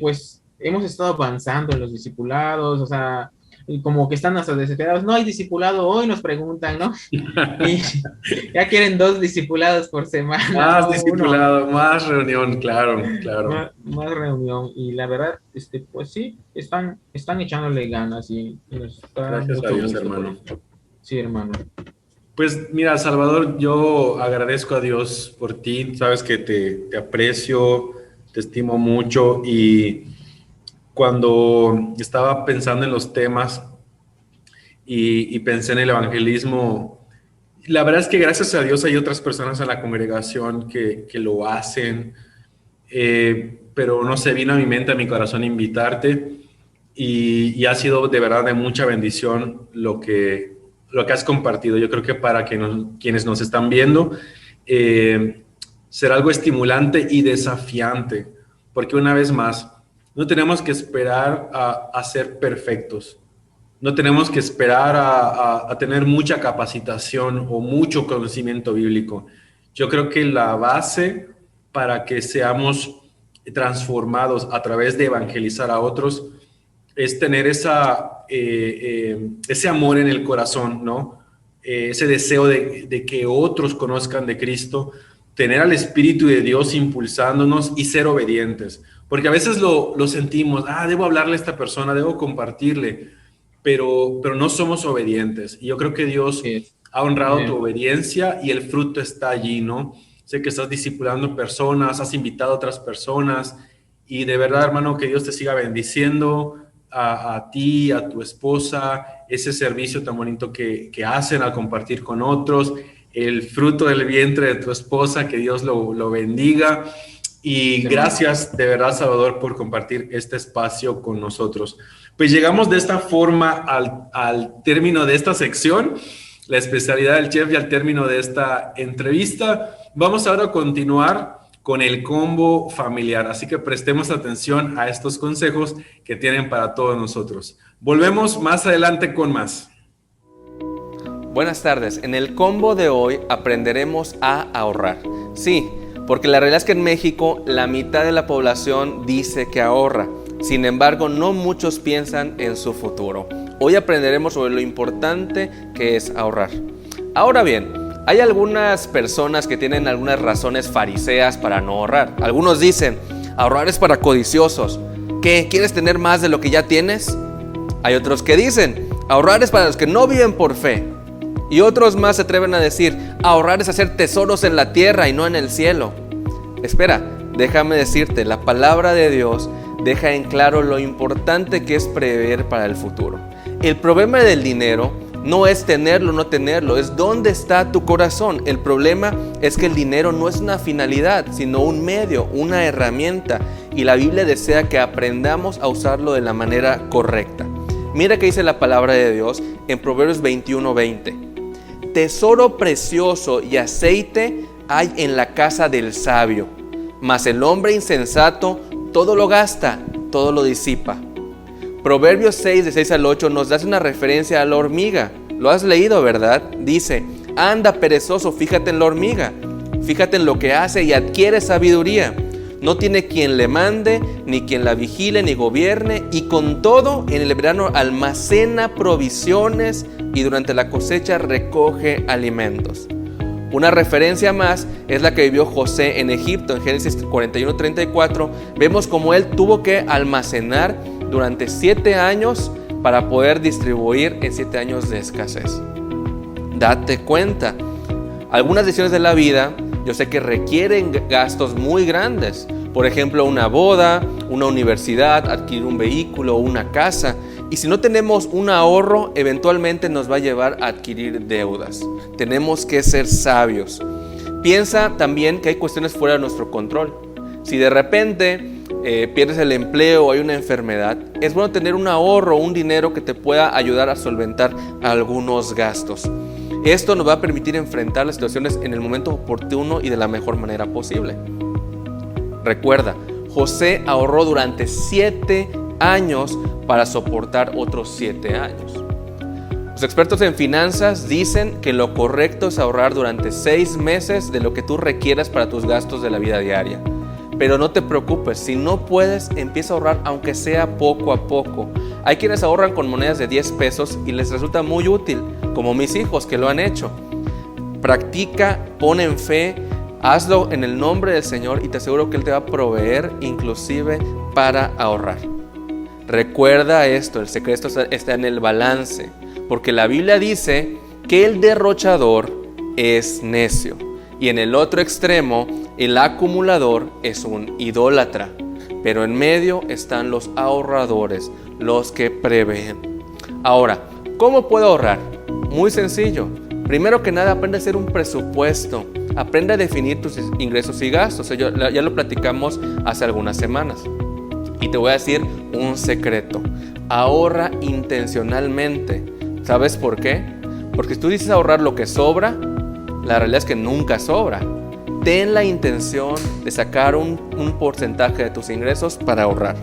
S6: pues hemos estado avanzando en los discipulados, o sea, y como que están hasta desesperados, no hay discipulado hoy, nos preguntan, ¿no? Y ya quieren 2 discipulados por semana.
S5: Más
S6: ¿no?
S5: discipulado, más reunión, claro.
S6: Más reunión, y la verdad, pues sí, están echándole ganas y nos da
S5: Gracias
S6: mucho
S5: a Dios,
S6: gusto.
S5: hermano.
S6: Sí, hermano.
S5: Pues mira, Salvador, yo agradezco a Dios por ti, sabes que te aprecio, te estimo mucho, y cuando estaba pensando en los temas y pensé en el evangelismo, la verdad es que gracias a Dios hay otras personas en la congregación que lo hacen, pero no sé, vino a mi mente, a mi corazón invitarte, y ha sido de verdad de mucha bendición lo que has compartido. Yo creo que para quienes nos están viendo, será algo estimulante y desafiante, porque una vez más, no tenemos que esperar a ser perfectos. No tenemos que esperar a tener mucha capacitación o mucho conocimiento bíblico. Yo creo que la base para que seamos transformados a través de evangelizar a otros es tener ese amor en el corazón, ¿no? Ese deseo de que otros conozcan de Cristo tener al Espíritu de Dios impulsándonos y ser obedientes. Porque a veces lo sentimos, debo hablarle a esta persona, debo compartirle, pero no somos obedientes. Y yo creo que Dios ha honrado tu obediencia y el fruto está allí, ¿no? Sé que estás discipulando personas, has invitado a otras personas y de verdad, hermano, que Dios te siga bendiciendo a ti, a tu esposa, ese servicio tan bonito que hacen al compartir con otros, el fruto del vientre de tu esposa, que Dios lo bendiga. Y gracias de verdad, Salvador, por compartir este espacio con nosotros. Pues llegamos de esta forma al término de esta sección, la especialidad del chef, y al término de esta entrevista. Vamos ahora a continuar con el combo familiar, así que prestemos atención a estos consejos que tienen para todos nosotros. Volvemos más adelante con más.
S7: Buenas tardes, en el combo de hoy aprenderemos a ahorrar. Sí, porque la realidad es que en México la mitad de la población dice que ahorra. Sin embargo, no muchos piensan en su futuro. Hoy aprenderemos sobre lo importante que es ahorrar. Ahora bien, hay algunas personas que tienen algunas razones fariseas para no ahorrar. Algunos dicen, ahorrar es para codiciosos. ¿Qué? ¿Quieres tener más de lo que ya tienes? Hay otros que dicen, ahorrar es para los que no viven por fe. Y otros más se atreven a decir, ahorrar es hacer tesoros en la tierra y no en el cielo. Espera, déjame decirte, la palabra de Dios deja en claro lo importante que es prever para el futuro. El problema del dinero no es tenerlo o no tenerlo, es dónde está tu corazón. El problema es que el dinero no es una finalidad, sino un medio, una herramienta. Y la Biblia desea que aprendamos a usarlo de la manera correcta. Mira que dice la palabra de Dios en Proverbios 21:20. Tesoro precioso y aceite hay en la casa del sabio, mas el hombre insensato todo lo gasta, todo lo disipa. Proverbios 6, de 6 al 8 nos da una referencia a la hormiga. Lo has leído, ¿verdad? Dice, anda perezoso, fíjate en la hormiga, fíjate en lo que hace y adquiere sabiduría. No tiene quien le mande, ni quien la vigile, ni gobierne, y con todo en el verano almacena provisiones y durante la cosecha recoge alimentos. Una referencia más es la que vivió José en Egipto. En Génesis 41:34 vemos cómo él tuvo que almacenar durante 7 años para poder distribuir en 7 años de escasez. Date cuenta, algunas decisiones de la vida yo sé que requieren gastos muy grandes. Por ejemplo, una boda, una universidad, adquirir un vehículo, una casa. Y si no tenemos un ahorro, eventualmente nos va a llevar a adquirir deudas. Tenemos que ser sabios. Piensa también que hay cuestiones fuera de nuestro control. Si de repente pierdes el empleo o hay una enfermedad, es bueno tener un ahorro, un dinero que te pueda ayudar a solventar algunos gastos. Esto nos va a permitir enfrentar las situaciones en el momento oportuno y de la mejor manera posible. Recuerda, José ahorró durante 7 años para soportar otros 7 años. Los expertos en finanzas dicen que lo correcto es ahorrar durante 6 meses de lo que tú requieras para tus gastos de la vida diaria. Pero no te preocupes, si no puedes, empieza a ahorrar aunque sea poco a poco. Hay quienes ahorran con monedas de 10 pesos y les resulta muy útil, como mis hijos que lo han hecho. Practica, pon en fe, hazlo en el nombre del Señor y te aseguro que Él te va a proveer inclusive para ahorrar. Recuerda esto, el secreto está en el balance, porque la Biblia dice que el derrochador es necio y en el otro extremo el acumulador es un idólatra, pero en medio están los ahorradores, los que prevén. Ahora, ¿cómo puedo ahorrar? Muy sencillo. Primero que nada, aprende a hacer un presupuesto. Aprende a definir tus ingresos y gastos. Ya lo platicamos hace algunas semanas. Y te voy a decir un secreto. Ahorra intencionalmente. ¿Sabes por qué? Porque si tú dices ahorrar lo que sobra, la realidad es que nunca sobra. Ten la intención de sacar un porcentaje de tus ingresos para ahorrar.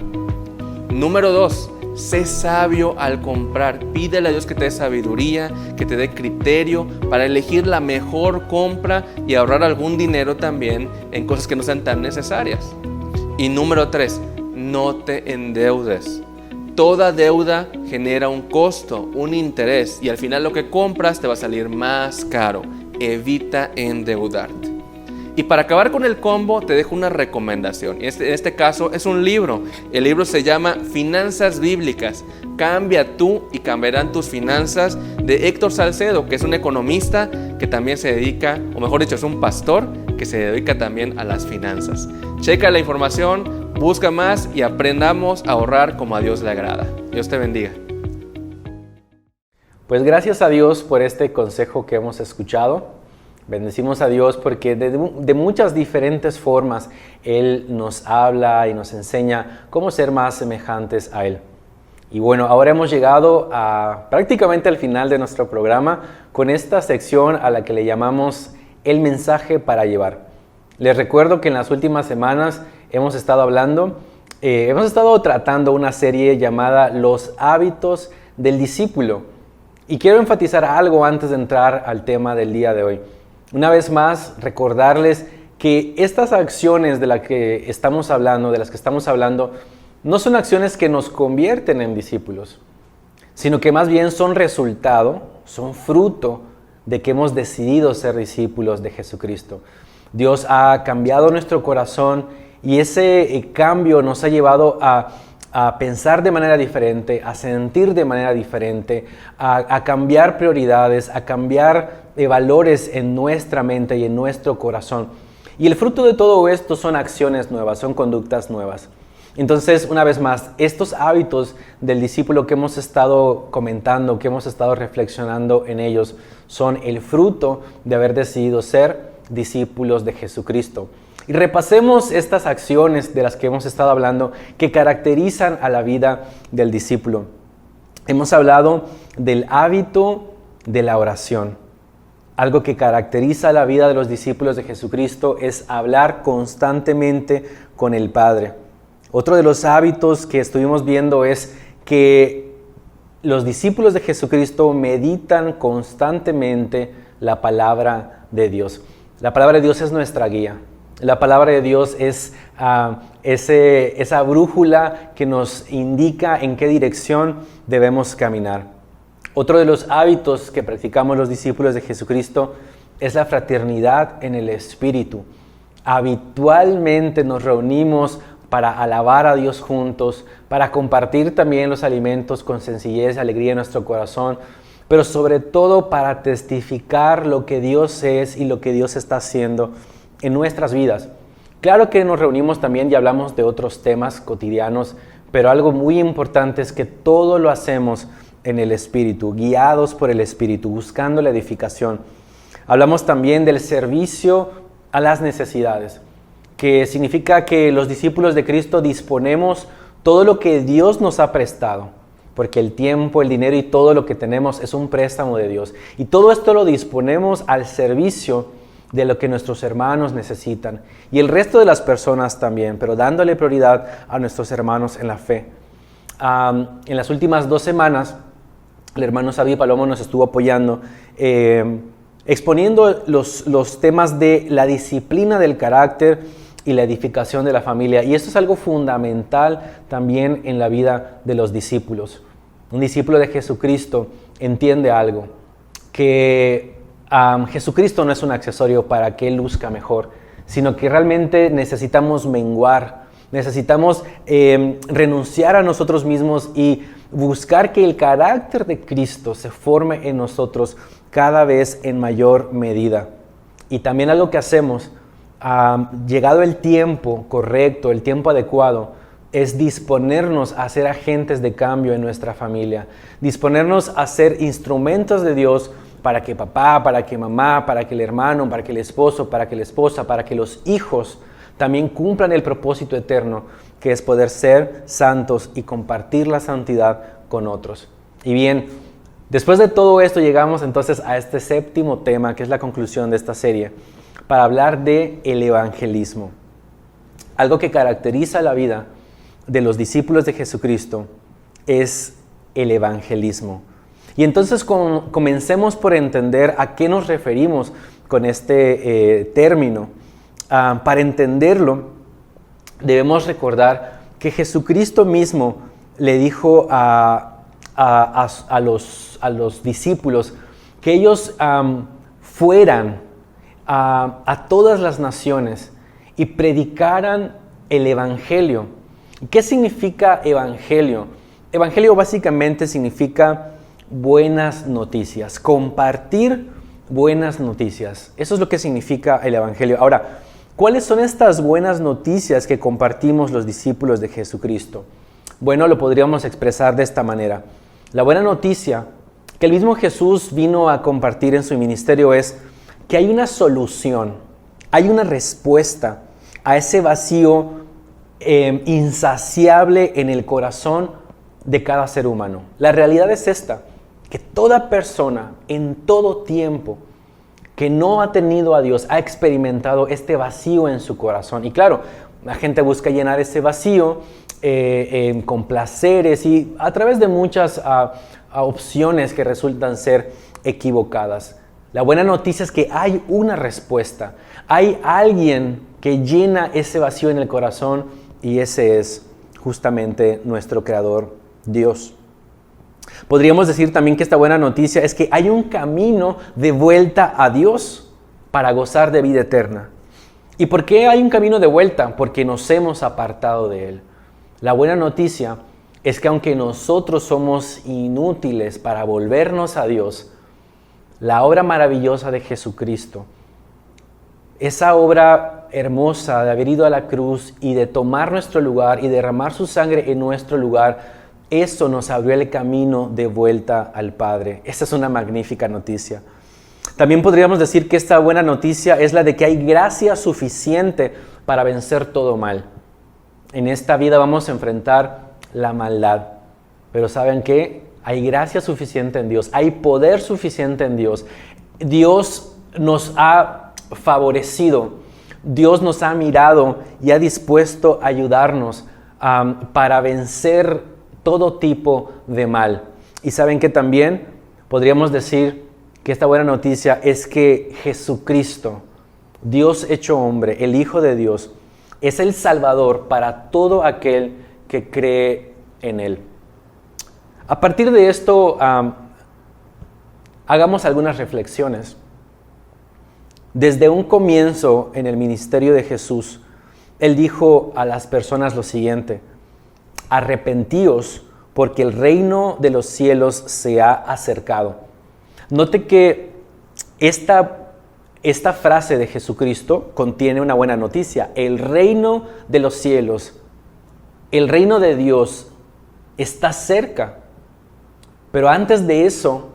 S7: Número 2. Sé sabio al comprar. Pídele a Dios que te dé sabiduría, que te dé criterio para elegir la mejor compra y ahorrar algún dinero también en cosas que no sean tan necesarias. Y número 3, no te endeudes. Toda deuda genera un costo, un interés y al final lo que compras te va a salir más caro. Evita endeudarte. Y para acabar con el combo, te dejo una recomendación. En este caso es un libro. El libro se llama Finanzas Bíblicas. Cambia tú y cambiarán tus finanzas, de Héctor Salcedo, que es un economista que también se dedica, o mejor dicho, es un pastor que se dedica también a las finanzas. Checa la información, busca más y aprendamos a ahorrar como a Dios le agrada. Dios te bendiga.
S2: Pues gracias a Dios por este consejo que hemos escuchado. Bendecimos a Dios porque de muchas diferentes formas Él nos habla y nos enseña cómo ser más semejantes a Él. Y bueno, ahora hemos llegado prácticamente al final de nuestro programa con esta sección a la que le llamamos el mensaje para llevar. Les recuerdo que en las últimas semanas hemos estado tratando una serie llamada Los hábitos del discípulo. Y quiero enfatizar algo antes de entrar al tema del día de hoy. Una vez más, recordarles que estas acciones de las que estamos hablando, no son acciones que nos convierten en discípulos, sino que más bien son fruto de que hemos decidido ser discípulos de Jesucristo. Dios ha cambiado nuestro corazón y ese cambio nos ha llevado a pensar de manera diferente, a sentir de manera diferente, a cambiar prioridades, a cambiar valores en nuestra mente y en nuestro corazón. Y el fruto de todo esto son acciones nuevas, son conductas nuevas. Entonces, una vez más, estos hábitos del discípulo que hemos estado comentando, que hemos estado reflexionando en ellos, son el fruto de haber decidido ser discípulos de Jesucristo. Y repasemos estas acciones de las que hemos estado hablando que caracterizan a la vida del discípulo. Hemos hablado del hábito de la oración. Algo que caracteriza la vida de los discípulos de Jesucristo es hablar constantemente con el Padre. Otro de los hábitos que estuvimos viendo es que los discípulos de Jesucristo meditan constantemente la palabra de Dios. La palabra de Dios es nuestra guía. La palabra de Dios es esa brújula que nos indica en qué dirección debemos caminar. Otro de los hábitos que practicamos los discípulos de Jesucristo es la fraternidad en el Espíritu. Habitualmente nos reunimos para alabar a Dios juntos, para compartir también los alimentos con sencillez y alegría en nuestro corazón, pero sobre todo para testificar lo que Dios es y lo que Dios está haciendo en nuestras vidas. Claro que nos reunimos también y hablamos de otros temas cotidianos, pero algo muy importante es que todo lo hacemos en el Espíritu, guiados por el Espíritu, buscando la edificación. Hablamos también del servicio a las necesidades, que significa que los discípulos de Cristo disponemos todo lo que Dios nos ha prestado, porque el tiempo, el dinero y todo lo que tenemos es un préstamo de Dios. Y todo esto lo disponemos al servicio de lo que nuestros hermanos necesitan y el resto de las personas también, pero dándole prioridad a nuestros hermanos en la fe. En las últimas 2 semanas, el hermano Xavi Palomo nos estuvo apoyando, exponiendo los temas de la disciplina del carácter y la edificación de la familia. Y esto es algo fundamental también en la vida de los discípulos. Un discípulo de Jesucristo entiende algo, que Jesucristo no es un accesorio para que Él luzca mejor, sino que realmente necesitamos menguar, necesitamos renunciar a nosotros mismos y buscar que el carácter de Cristo se forme en nosotros cada vez en mayor medida. Y también algo que hacemos, llegado el tiempo correcto, el tiempo adecuado, es disponernos a ser agentes de cambio en nuestra familia, disponernos a ser instrumentos de Dios para que papá, para que mamá, para que el hermano, para que el esposo, para que la esposa, para que los hijos también cumplan el propósito eterno, que es poder ser santos y compartir la santidad con otros. Y bien, después de todo esto llegamos entonces a este 7º tema, que es la conclusión de esta serie, para hablar de el evangelismo. Algo que caracteriza la vida de los discípulos de Jesucristo es el evangelismo. Y entonces comencemos por entender a qué nos referimos con este término. Para entenderlo, debemos recordar que Jesucristo mismo le dijo a los discípulos que ellos fueran a todas las naciones y predicaran el Evangelio. ¿Qué significa Evangelio? Evangelio básicamente significa buenas noticias, compartir buenas noticias. Eso es lo que significa el Evangelio. Ahora, ¿cuáles son estas buenas noticias que compartimos los discípulos de Jesucristo? Bueno, lo podríamos expresar de esta manera. La buena noticia que el mismo Jesús vino a compartir en su ministerio es que hay una solución, hay una respuesta a ese vacío insaciable en el corazón de cada ser humano. La realidad es esta, que toda persona en todo tiempo que no ha tenido a Dios ha experimentado este vacío en su corazón. Y claro, la gente busca llenar ese vacío con placeres y a través de muchas opciones que resultan ser equivocadas. La buena noticia es que hay una respuesta. Hay alguien que llena ese vacío en el corazón y ese es justamente nuestro Creador, Dios. Podríamos decir también que esta buena noticia es que hay un camino de vuelta a Dios para gozar de vida eterna. ¿Y por qué hay un camino de vuelta? Porque nos hemos apartado de Él. La buena noticia es que aunque nosotros somos inútiles para volvernos a Dios, la obra maravillosa de Jesucristo, esa obra hermosa de haber ido a la cruz y de tomar nuestro lugar y derramar su sangre en nuestro lugar, eso nos abrió el camino de vuelta al Padre. Esa es una magnífica noticia. También podríamos decir que esta buena noticia es la de que hay gracia suficiente para vencer todo mal. En esta vida vamos a enfrentar la maldad, pero ¿saben qué? Hay gracia suficiente en Dios, hay poder suficiente en Dios. Dios nos ha favorecido, Dios nos ha mirado y ha dispuesto a ayudarnos para vencer todo tipo de mal. Y ¿saben qué? También podríamos decir que esta buena noticia es que Jesucristo, Dios hecho hombre, el Hijo de Dios, es el Salvador para todo aquel que cree en Él. A partir de esto, hagamos algunas reflexiones. Desde un comienzo en el ministerio de Jesús, Él dijo a las personas lo siguiente: arrepentíos porque el reino de los cielos se ha acercado. Note que esta frase de Jesucristo contiene una buena noticia. El reino de los cielos, el reino de Dios está cerca. Pero antes de eso,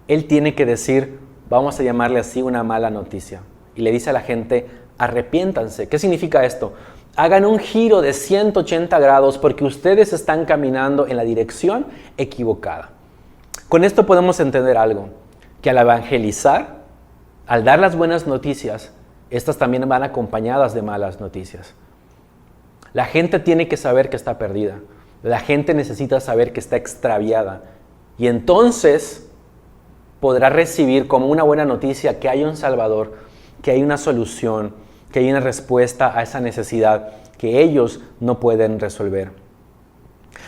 S2: Él tiene que decir, vamos a llamarle así, una mala noticia. Y le dice a la gente, arrepiéntanse. ¿Qué significa esto? Hagan un giro de 180 grados porque ustedes están caminando en la dirección equivocada. Con esto podemos entender algo, que al evangelizar, al dar las buenas noticias, estas también van acompañadas de malas noticias. La gente tiene que saber que está perdida. La gente necesita saber que está extraviada. Y entonces podrá recibir como una buena noticia que hay un Salvador, que hay una solución, que hay una respuesta a esa necesidad que ellos no pueden resolver.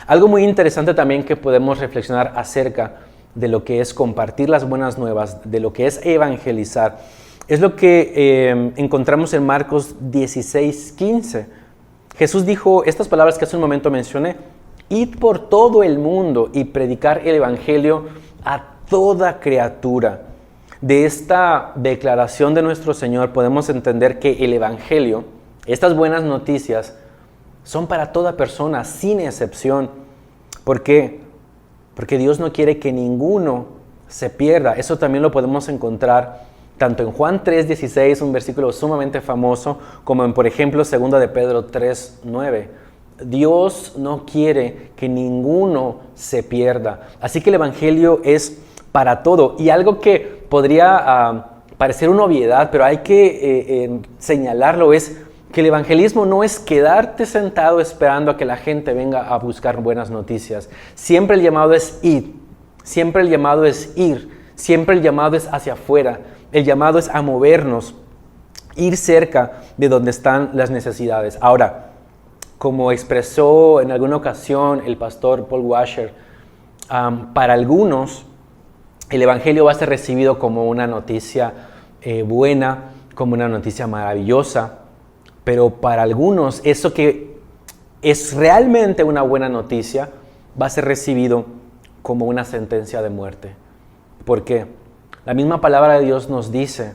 S2: Algo muy interesante también que podemos reflexionar acerca de lo que es compartir las buenas nuevas, de lo que es evangelizar, es lo que encontramos en Marcos 16:15. Jesús dijo estas palabras que hace un momento mencioné: id por todo el mundo y predicar el evangelio a toda criatura. De esta declaración de nuestro Señor podemos entender que el evangelio, estas buenas noticias, son para toda persona, sin excepción. ¿Por qué? Porque Dios no quiere que ninguno se pierda. Eso también lo podemos encontrar tanto en Juan 3:16, un versículo sumamente famoso, como en, por ejemplo, 2 de Pedro 3:9. Dios no quiere que ninguno se pierda. Así que el evangelio es para todo. Y algo que podría parecer una obviedad, pero hay que señalarlo, es que el evangelismo no es quedarte sentado esperando a que la gente venga a buscar buenas noticias. Siempre el llamado es ir, siempre el llamado es ir, siempre el llamado es hacia afuera, el llamado es a movernos, ir cerca de donde están las necesidades. Ahora, como expresó en alguna ocasión el pastor Paul Washer, para algunos el evangelio va a ser recibido como una noticia buena, como una noticia maravillosa, pero para algunos eso que es realmente una buena noticia va a ser recibido como una sentencia de muerte. ¿Por qué? La misma palabra de Dios nos dice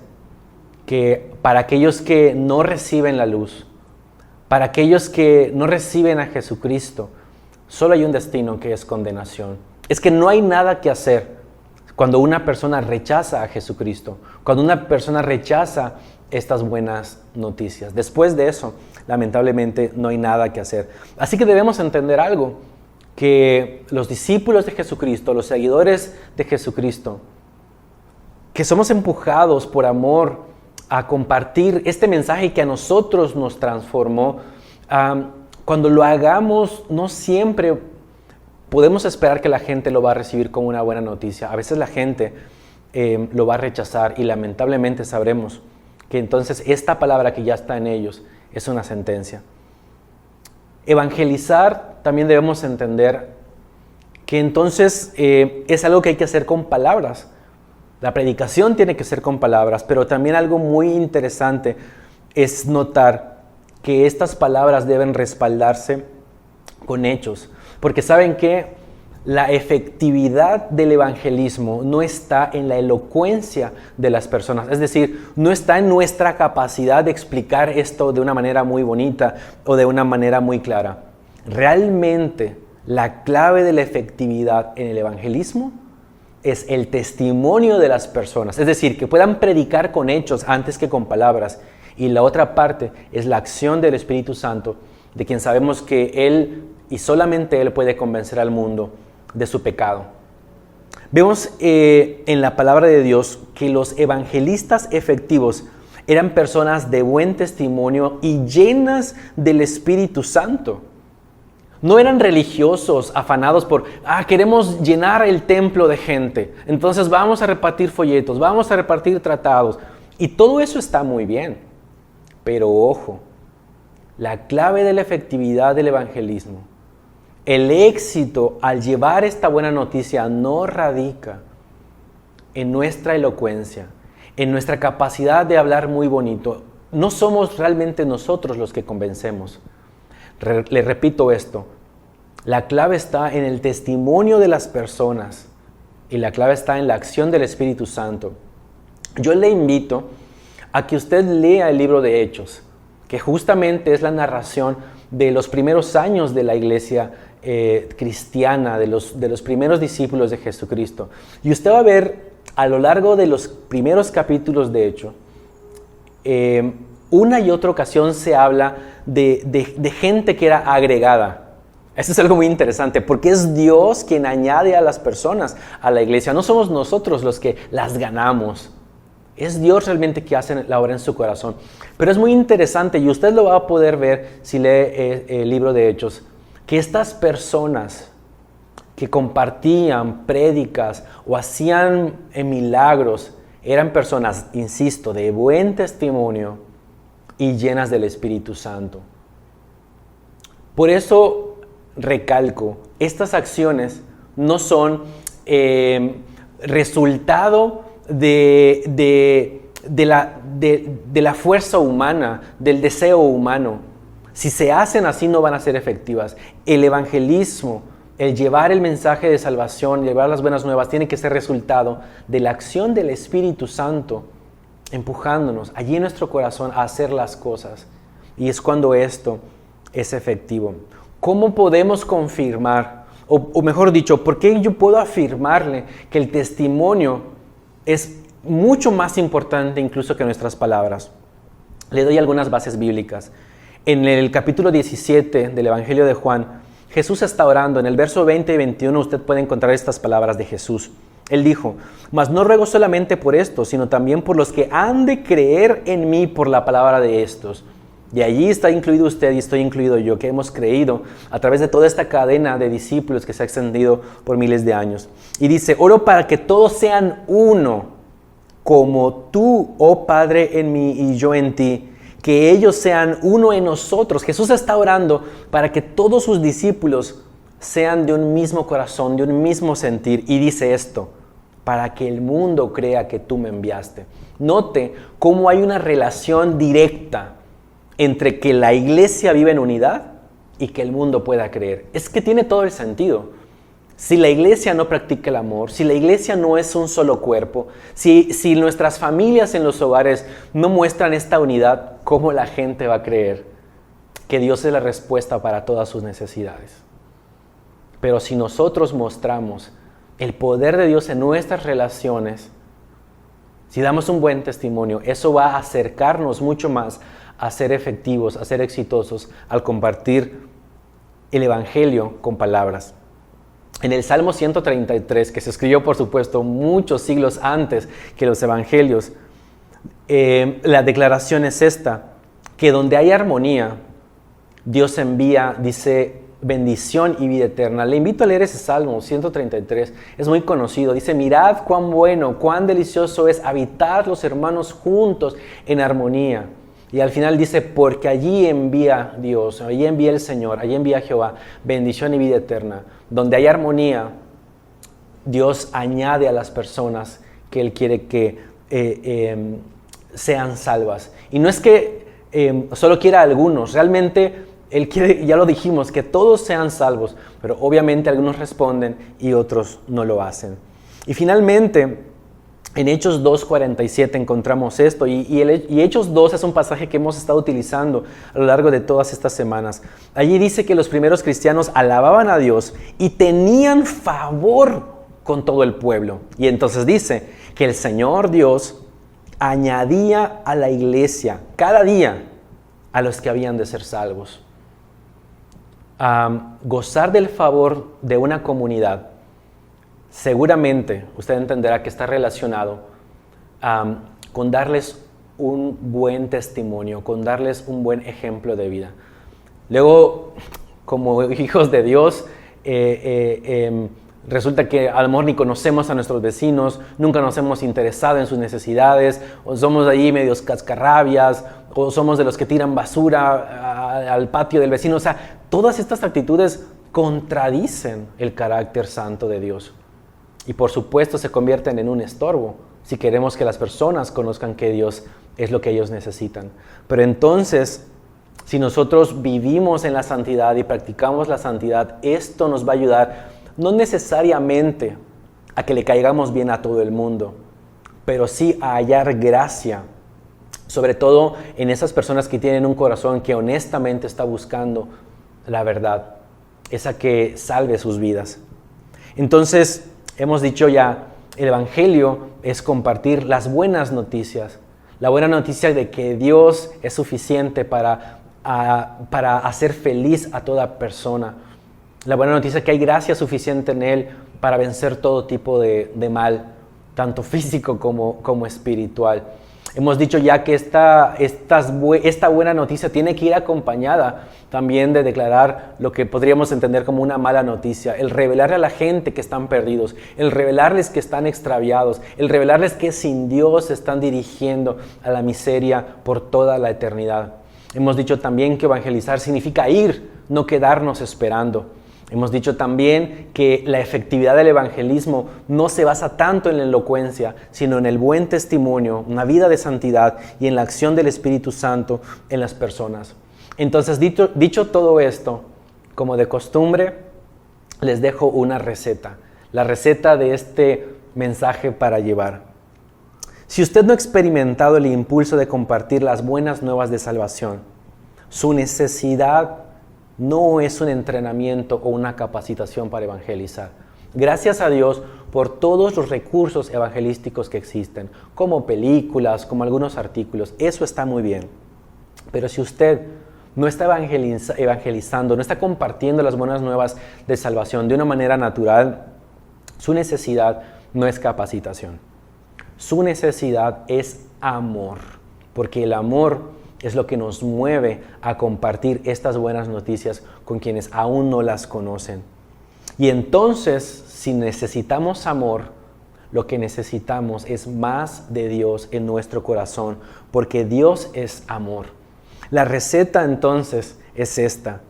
S2: que para aquellos que no reciben la luz, para aquellos que no reciben a Jesucristo, solo hay un destino, que es condenación. Es que no hay nada que hacer cuando una persona rechaza a Jesucristo, cuando una persona rechaza estas buenas noticias. Después de eso, lamentablemente, no hay nada que hacer. Así que debemos entender algo, que los discípulos de Jesucristo, los seguidores de Jesucristo, que somos empujados por amor a compartir este mensaje que a nosotros nos transformó, cuando lo hagamos, no siempre podemos esperar que la gente lo va a recibir como una buena noticia. A veces la gente lo va a rechazar y lamentablemente sabremos que entonces esta palabra que ya está en ellos es una sentencia. Evangelizar también debemos entender que entonces es algo que hay que hacer con palabras. La predicación tiene que ser con palabras, pero también algo muy interesante es notar que estas palabras deben respaldarse con hechos. Porque ¿saben qué? La efectividad del evangelismo no está en la elocuencia de las personas. Es decir, no está en nuestra capacidad de explicar esto de una manera muy bonita o de una manera muy clara. Realmente, la clave de la efectividad en el evangelismo es el testimonio de las personas. Es decir, que puedan predicar con hechos antes que con palabras. Y la otra parte es la acción del Espíritu Santo, de quien sabemos que Él y solamente Él puede convencer al mundo de su pecado. Vemos en la palabra de Dios que los evangelistas efectivos eran personas de buen testimonio y llenas del Espíritu Santo. No eran religiosos afanados por, queremos llenar el templo de gente, entonces vamos a repartir folletos, vamos a repartir tratados. Y todo eso está muy bien, pero ojo, la clave de la efectividad del evangelismo, el éxito al llevar esta buena noticia no radica en nuestra elocuencia, en nuestra capacidad de hablar muy bonito. No somos realmente nosotros los que convencemos. Le repito esto, la clave está en el testimonio de las personas y la clave está en la acción del Espíritu Santo. Yo le invito a que usted lea el libro de Hechos, que justamente es la narración de los primeros años de la iglesia cristiana, de los primeros discípulos de Jesucristo. Y usted va a ver a lo largo de los primeros capítulos de Hechos, una y otra ocasión se habla de gente que era agregada. Eso es algo muy interesante, porque es Dios quien añade a las personas a la iglesia. No somos nosotros los que las ganamos. Es Dios realmente que hace la obra en su corazón. Pero es muy interesante, y usted lo va a poder ver si lee el libro de Hechos, que estas personas que compartían prédicas o hacían milagros, eran personas, insisto, de buen testimonio y llenas del Espíritu Santo. Por eso recalco, estas acciones no son resultado de la fuerza humana, del deseo humano. Si se hacen así, no van a ser efectivas. El evangelismo, el llevar el mensaje de salvación, llevar las buenas nuevas, tiene que ser resultado de la acción del Espíritu Santo, empujándonos allí en nuestro corazón a hacer las cosas. Y es cuando esto es efectivo. ¿Cómo podemos confirmar, o mejor dicho, por qué yo puedo afirmarle que el testimonio es mucho más importante incluso que nuestras palabras? Le doy algunas bases bíblicas. En el capítulo 17 del Evangelio de Juan, Jesús está orando. En el verso 20 y 21 usted puede encontrar estas palabras de Jesús. Él dijo: mas no ruego solamente por estos, sino también por los que han de creer en mí por la palabra de estos. Y allí está incluido usted y estoy incluido yo, que hemos creído a través de toda esta cadena de discípulos que se ha extendido por miles de años. Y dice: oro para que todos sean uno, como tú, oh Padre, en mí y yo en ti, que ellos sean uno en nosotros. Jesús está orando para que todos sus discípulos sean de un mismo corazón, de un mismo sentir. Y dice esto: para que el mundo crea que tú me enviaste. Note cómo hay una relación directa entre que la iglesia vive en unidad y que el mundo pueda creer. Es que tiene todo el sentido. Si la iglesia no practica el amor, si la iglesia no es un solo cuerpo, si nuestras familias en los hogares no muestran esta unidad, ¿cómo la gente va a creer que Dios es la respuesta para todas sus necesidades? Pero si nosotros mostramos el poder de Dios en nuestras relaciones, si damos un buen testimonio, eso va a acercarnos mucho más a ser efectivos, a ser exitosos al compartir el evangelio con palabras. En el Salmo 133, que se escribió por supuesto muchos siglos antes que los evangelios, la declaración es esta, que donde hay armonía, Dios envía, dice, bendición y vida eterna. Le invito a leer ese Salmo 133, es muy conocido. Dice, mirad cuán bueno, cuán delicioso es habitar los hermanos juntos en armonía. Y al final dice, porque allí envía Dios, allí envía el Señor, allí envía Jehová, bendición y vida eterna. Donde hay armonía, Dios añade a las personas que Él quiere que sean salvas. Y no es que solo quiera a algunos, realmente Él quiere, ya lo dijimos, que todos sean salvos, pero obviamente algunos responden y otros no lo hacen. Y finalmente, en Hechos 2:47 encontramos esto, y Hechos 2 es un pasaje que hemos estado utilizando a lo largo de todas estas semanas. Allí dice que los primeros cristianos alababan a Dios y tenían favor con todo el pueblo. Y entonces dice que el Señor Dios añadía a la iglesia cada día a los que habían de ser salvos. Gozar del favor de una comunidad, seguramente usted entenderá que está relacionado con darles un buen testimonio, con darles un buen ejemplo de vida. Luego, como hijos de Dios, resulta que a lo mejor ni conocemos a nuestros vecinos, nunca nos hemos interesado en sus necesidades, o somos ahí medios cascarrabias, o somos de los que tiran basura al patio del vecino. O sea, todas estas actitudes contradicen el carácter santo de Dios. Y por supuesto se convierten en un estorbo si queremos que las personas conozcan que Dios es lo que ellos necesitan. Pero entonces, si nosotros vivimos en la santidad y practicamos la santidad, esto nos va a ayudar no necesariamente a que le caigamos bien a todo el mundo, pero sí a hallar gracia, sobre todo en esas personas que tienen un corazón que honestamente está buscando la verdad, esa que salve sus vidas. Entonces, hemos dicho ya, el evangelio es compartir las buenas noticias, la buena noticia de que Dios es suficiente para hacer feliz a toda persona. La buena noticia que hay gracia suficiente en Él para vencer todo tipo de mal, tanto físico como espiritual. Hemos dicho ya que esta buena noticia tiene que ir acompañada también de declarar lo que podríamos entender como una mala noticia, el revelarle a la gente que están perdidos, el revelarles que están extraviados, el revelarles que sin Dios se están dirigiendo a la miseria por toda la eternidad. Hemos dicho también que evangelizar significa ir, no quedarnos esperando. Hemos dicho también que la efectividad del evangelismo no se basa tanto en la elocuencia, sino en el buen testimonio, una vida de santidad y en la acción del Espíritu Santo en las personas. Entonces, dicho todo esto, como de costumbre, les dejo una receta, la receta de este mensaje para llevar. Si usted no ha experimentado el impulso de compartir las buenas nuevas de salvación, su necesidad no es un entrenamiento o una capacitación para evangelizar. Gracias a Dios por todos los recursos evangelísticos que existen, como películas, como algunos artículos. Eso está muy bien. Pero si usted no está evangelizando, no está compartiendo las buenas nuevas de salvación de una manera natural, su necesidad no es capacitación. Su necesidad es amor, porque el amor es lo que nos mueve a compartir estas buenas noticias con quienes aún no las conocen. Y entonces, si necesitamos amor, lo que necesitamos es más de Dios en nuestro corazón, porque Dios es amor. La receta entonces es esta.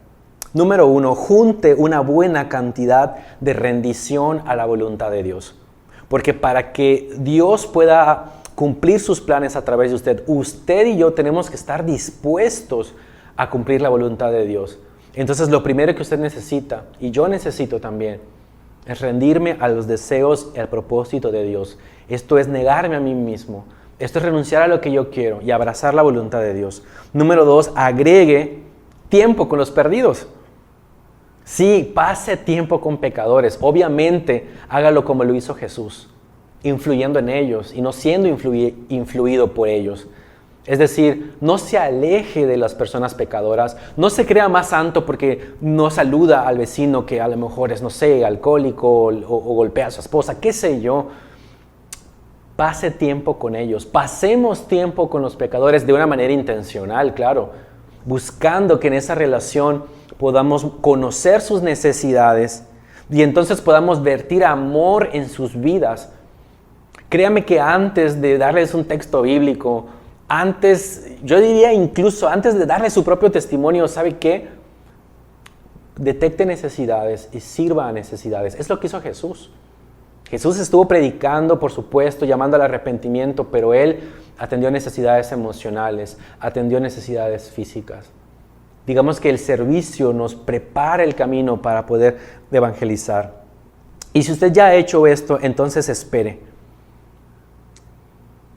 S2: Número 1, junte una buena cantidad de rendición a la voluntad de Dios. Porque para que Dios pueda cumplir sus planes a través de usted, usted y yo tenemos que estar dispuestos a cumplir la voluntad de Dios. Entonces lo primero que usted necesita, y yo necesito también, es rendirme a los deseos y al propósito de Dios. Esto es negarme a mí mismo. Esto es renunciar a lo que yo quiero y abrazar la voluntad de Dios. Número 2, agregue tiempo con los perdidos. Sí, pase tiempo con pecadores. Obviamente, hágalo como lo hizo Jesús, influyendo en ellos y no siendo influido por ellos. Es decir, no se aleje de las personas pecadoras, no se crea más santo porque no saluda al vecino que a lo mejor es, no sé, alcohólico o golpea a su esposa, qué sé yo. Pase tiempo con ellos, pasemos tiempo con los pecadores de una manera intencional, claro, buscando que en esa relación podamos conocer sus necesidades y entonces podamos vertir amor en sus vidas. Créame que antes de darles un texto bíblico, yo diría incluso antes de darle su propio testimonio, ¿sabe qué? Detecte necesidades y sirva a necesidades. Es lo que hizo Jesús. Jesús estuvo predicando, por supuesto, llamando al arrepentimiento, pero Él atendió necesidades emocionales, atendió necesidades físicas. Digamos que el servicio nos prepara el camino para poder evangelizar. Y si usted ya ha hecho esto, entonces espere.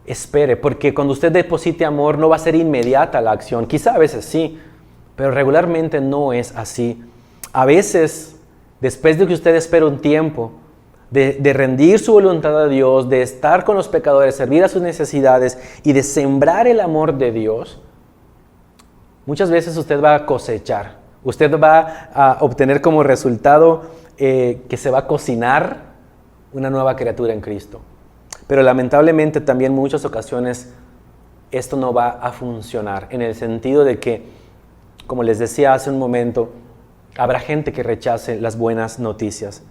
S2: Espere, porque cuando usted deposite amor no va a ser inmediata la acción. Quizá a veces sí, pero regularmente no es así. A veces, después de que usted espera un tiempo, de rendir su voluntad a Dios, de estar con los pecadores, servir a sus necesidades y de sembrar el amor de Dios, muchas veces usted va a cosechar. Usted va a obtener como resultado que se va a cocinar una nueva criatura en Cristo. Pero lamentablemente también en muchas ocasiones esto no va a funcionar, en el sentido de que, como les decía hace un momento, habrá gente que rechace las buenas noticias.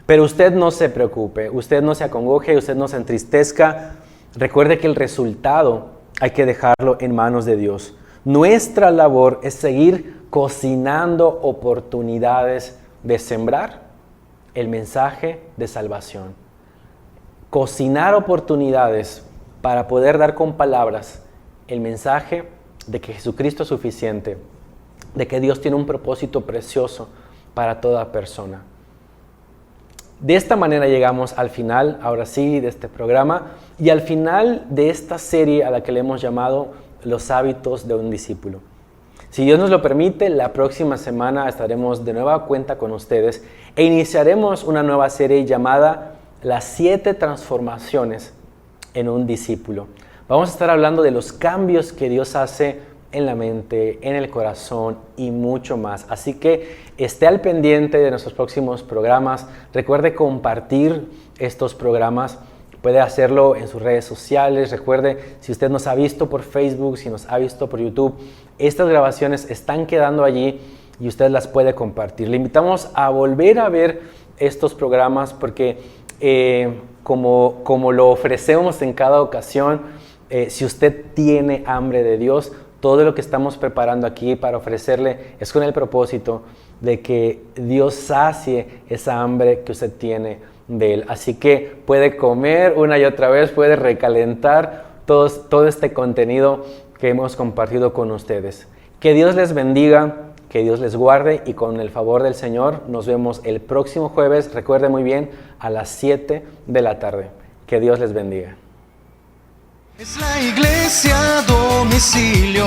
S2: Pero usted no se preocupe, usted no se acongoje, usted no se entristezca. Recuerde que el resultado hay que dejarlo en manos de Dios. Nuestra labor es seguir cocinando oportunidades de sembrar el mensaje de salvación. Cocinar oportunidades para poder dar con palabras el mensaje de que Jesucristo es suficiente, de que Dios tiene un propósito precioso para toda persona. De esta manera llegamos al final, ahora sí, de este programa y al final de esta serie a la que le hemos llamado Los hábitos de un discípulo. Si Dios nos lo permite, la próxima semana estaremos de nueva cuenta con ustedes e iniciaremos una nueva serie llamada Las 7 transformaciones en un discípulo. Vamos a estar hablando de los cambios que Dios hace en la mente, en el corazón y mucho más. Así que esté al pendiente de nuestros próximos programas. Recuerde compartir estos programas. Puede hacerlo en sus redes sociales. Recuerde, si usted nos ha visto por Facebook, si nos ha visto por YouTube, estas grabaciones están quedando allí y usted las puede compartir. Le invitamos a volver a ver estos programas porque como lo ofrecemos en cada ocasión, si usted tiene hambre de Dios, todo lo que estamos preparando aquí para ofrecerle es con el propósito de que Dios sacie esa hambre que usted tiene de Él. Así que puede comer una y otra vez, puede recalentar todo este contenido que hemos compartido con ustedes. Que Dios les bendiga, que Dios les guarde y con el favor del Señor nos vemos el próximo jueves, recuerde muy bien, a las 7 de la tarde. Que Dios les bendiga.
S1: Es la iglesia domicilio,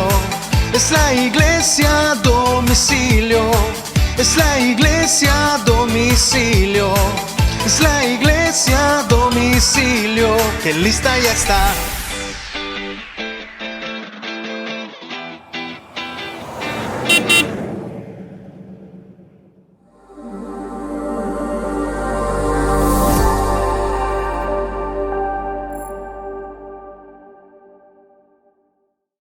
S1: es la iglesia domicilio, es la iglesia domicilio, es la iglesia domicilio, que lista ya está.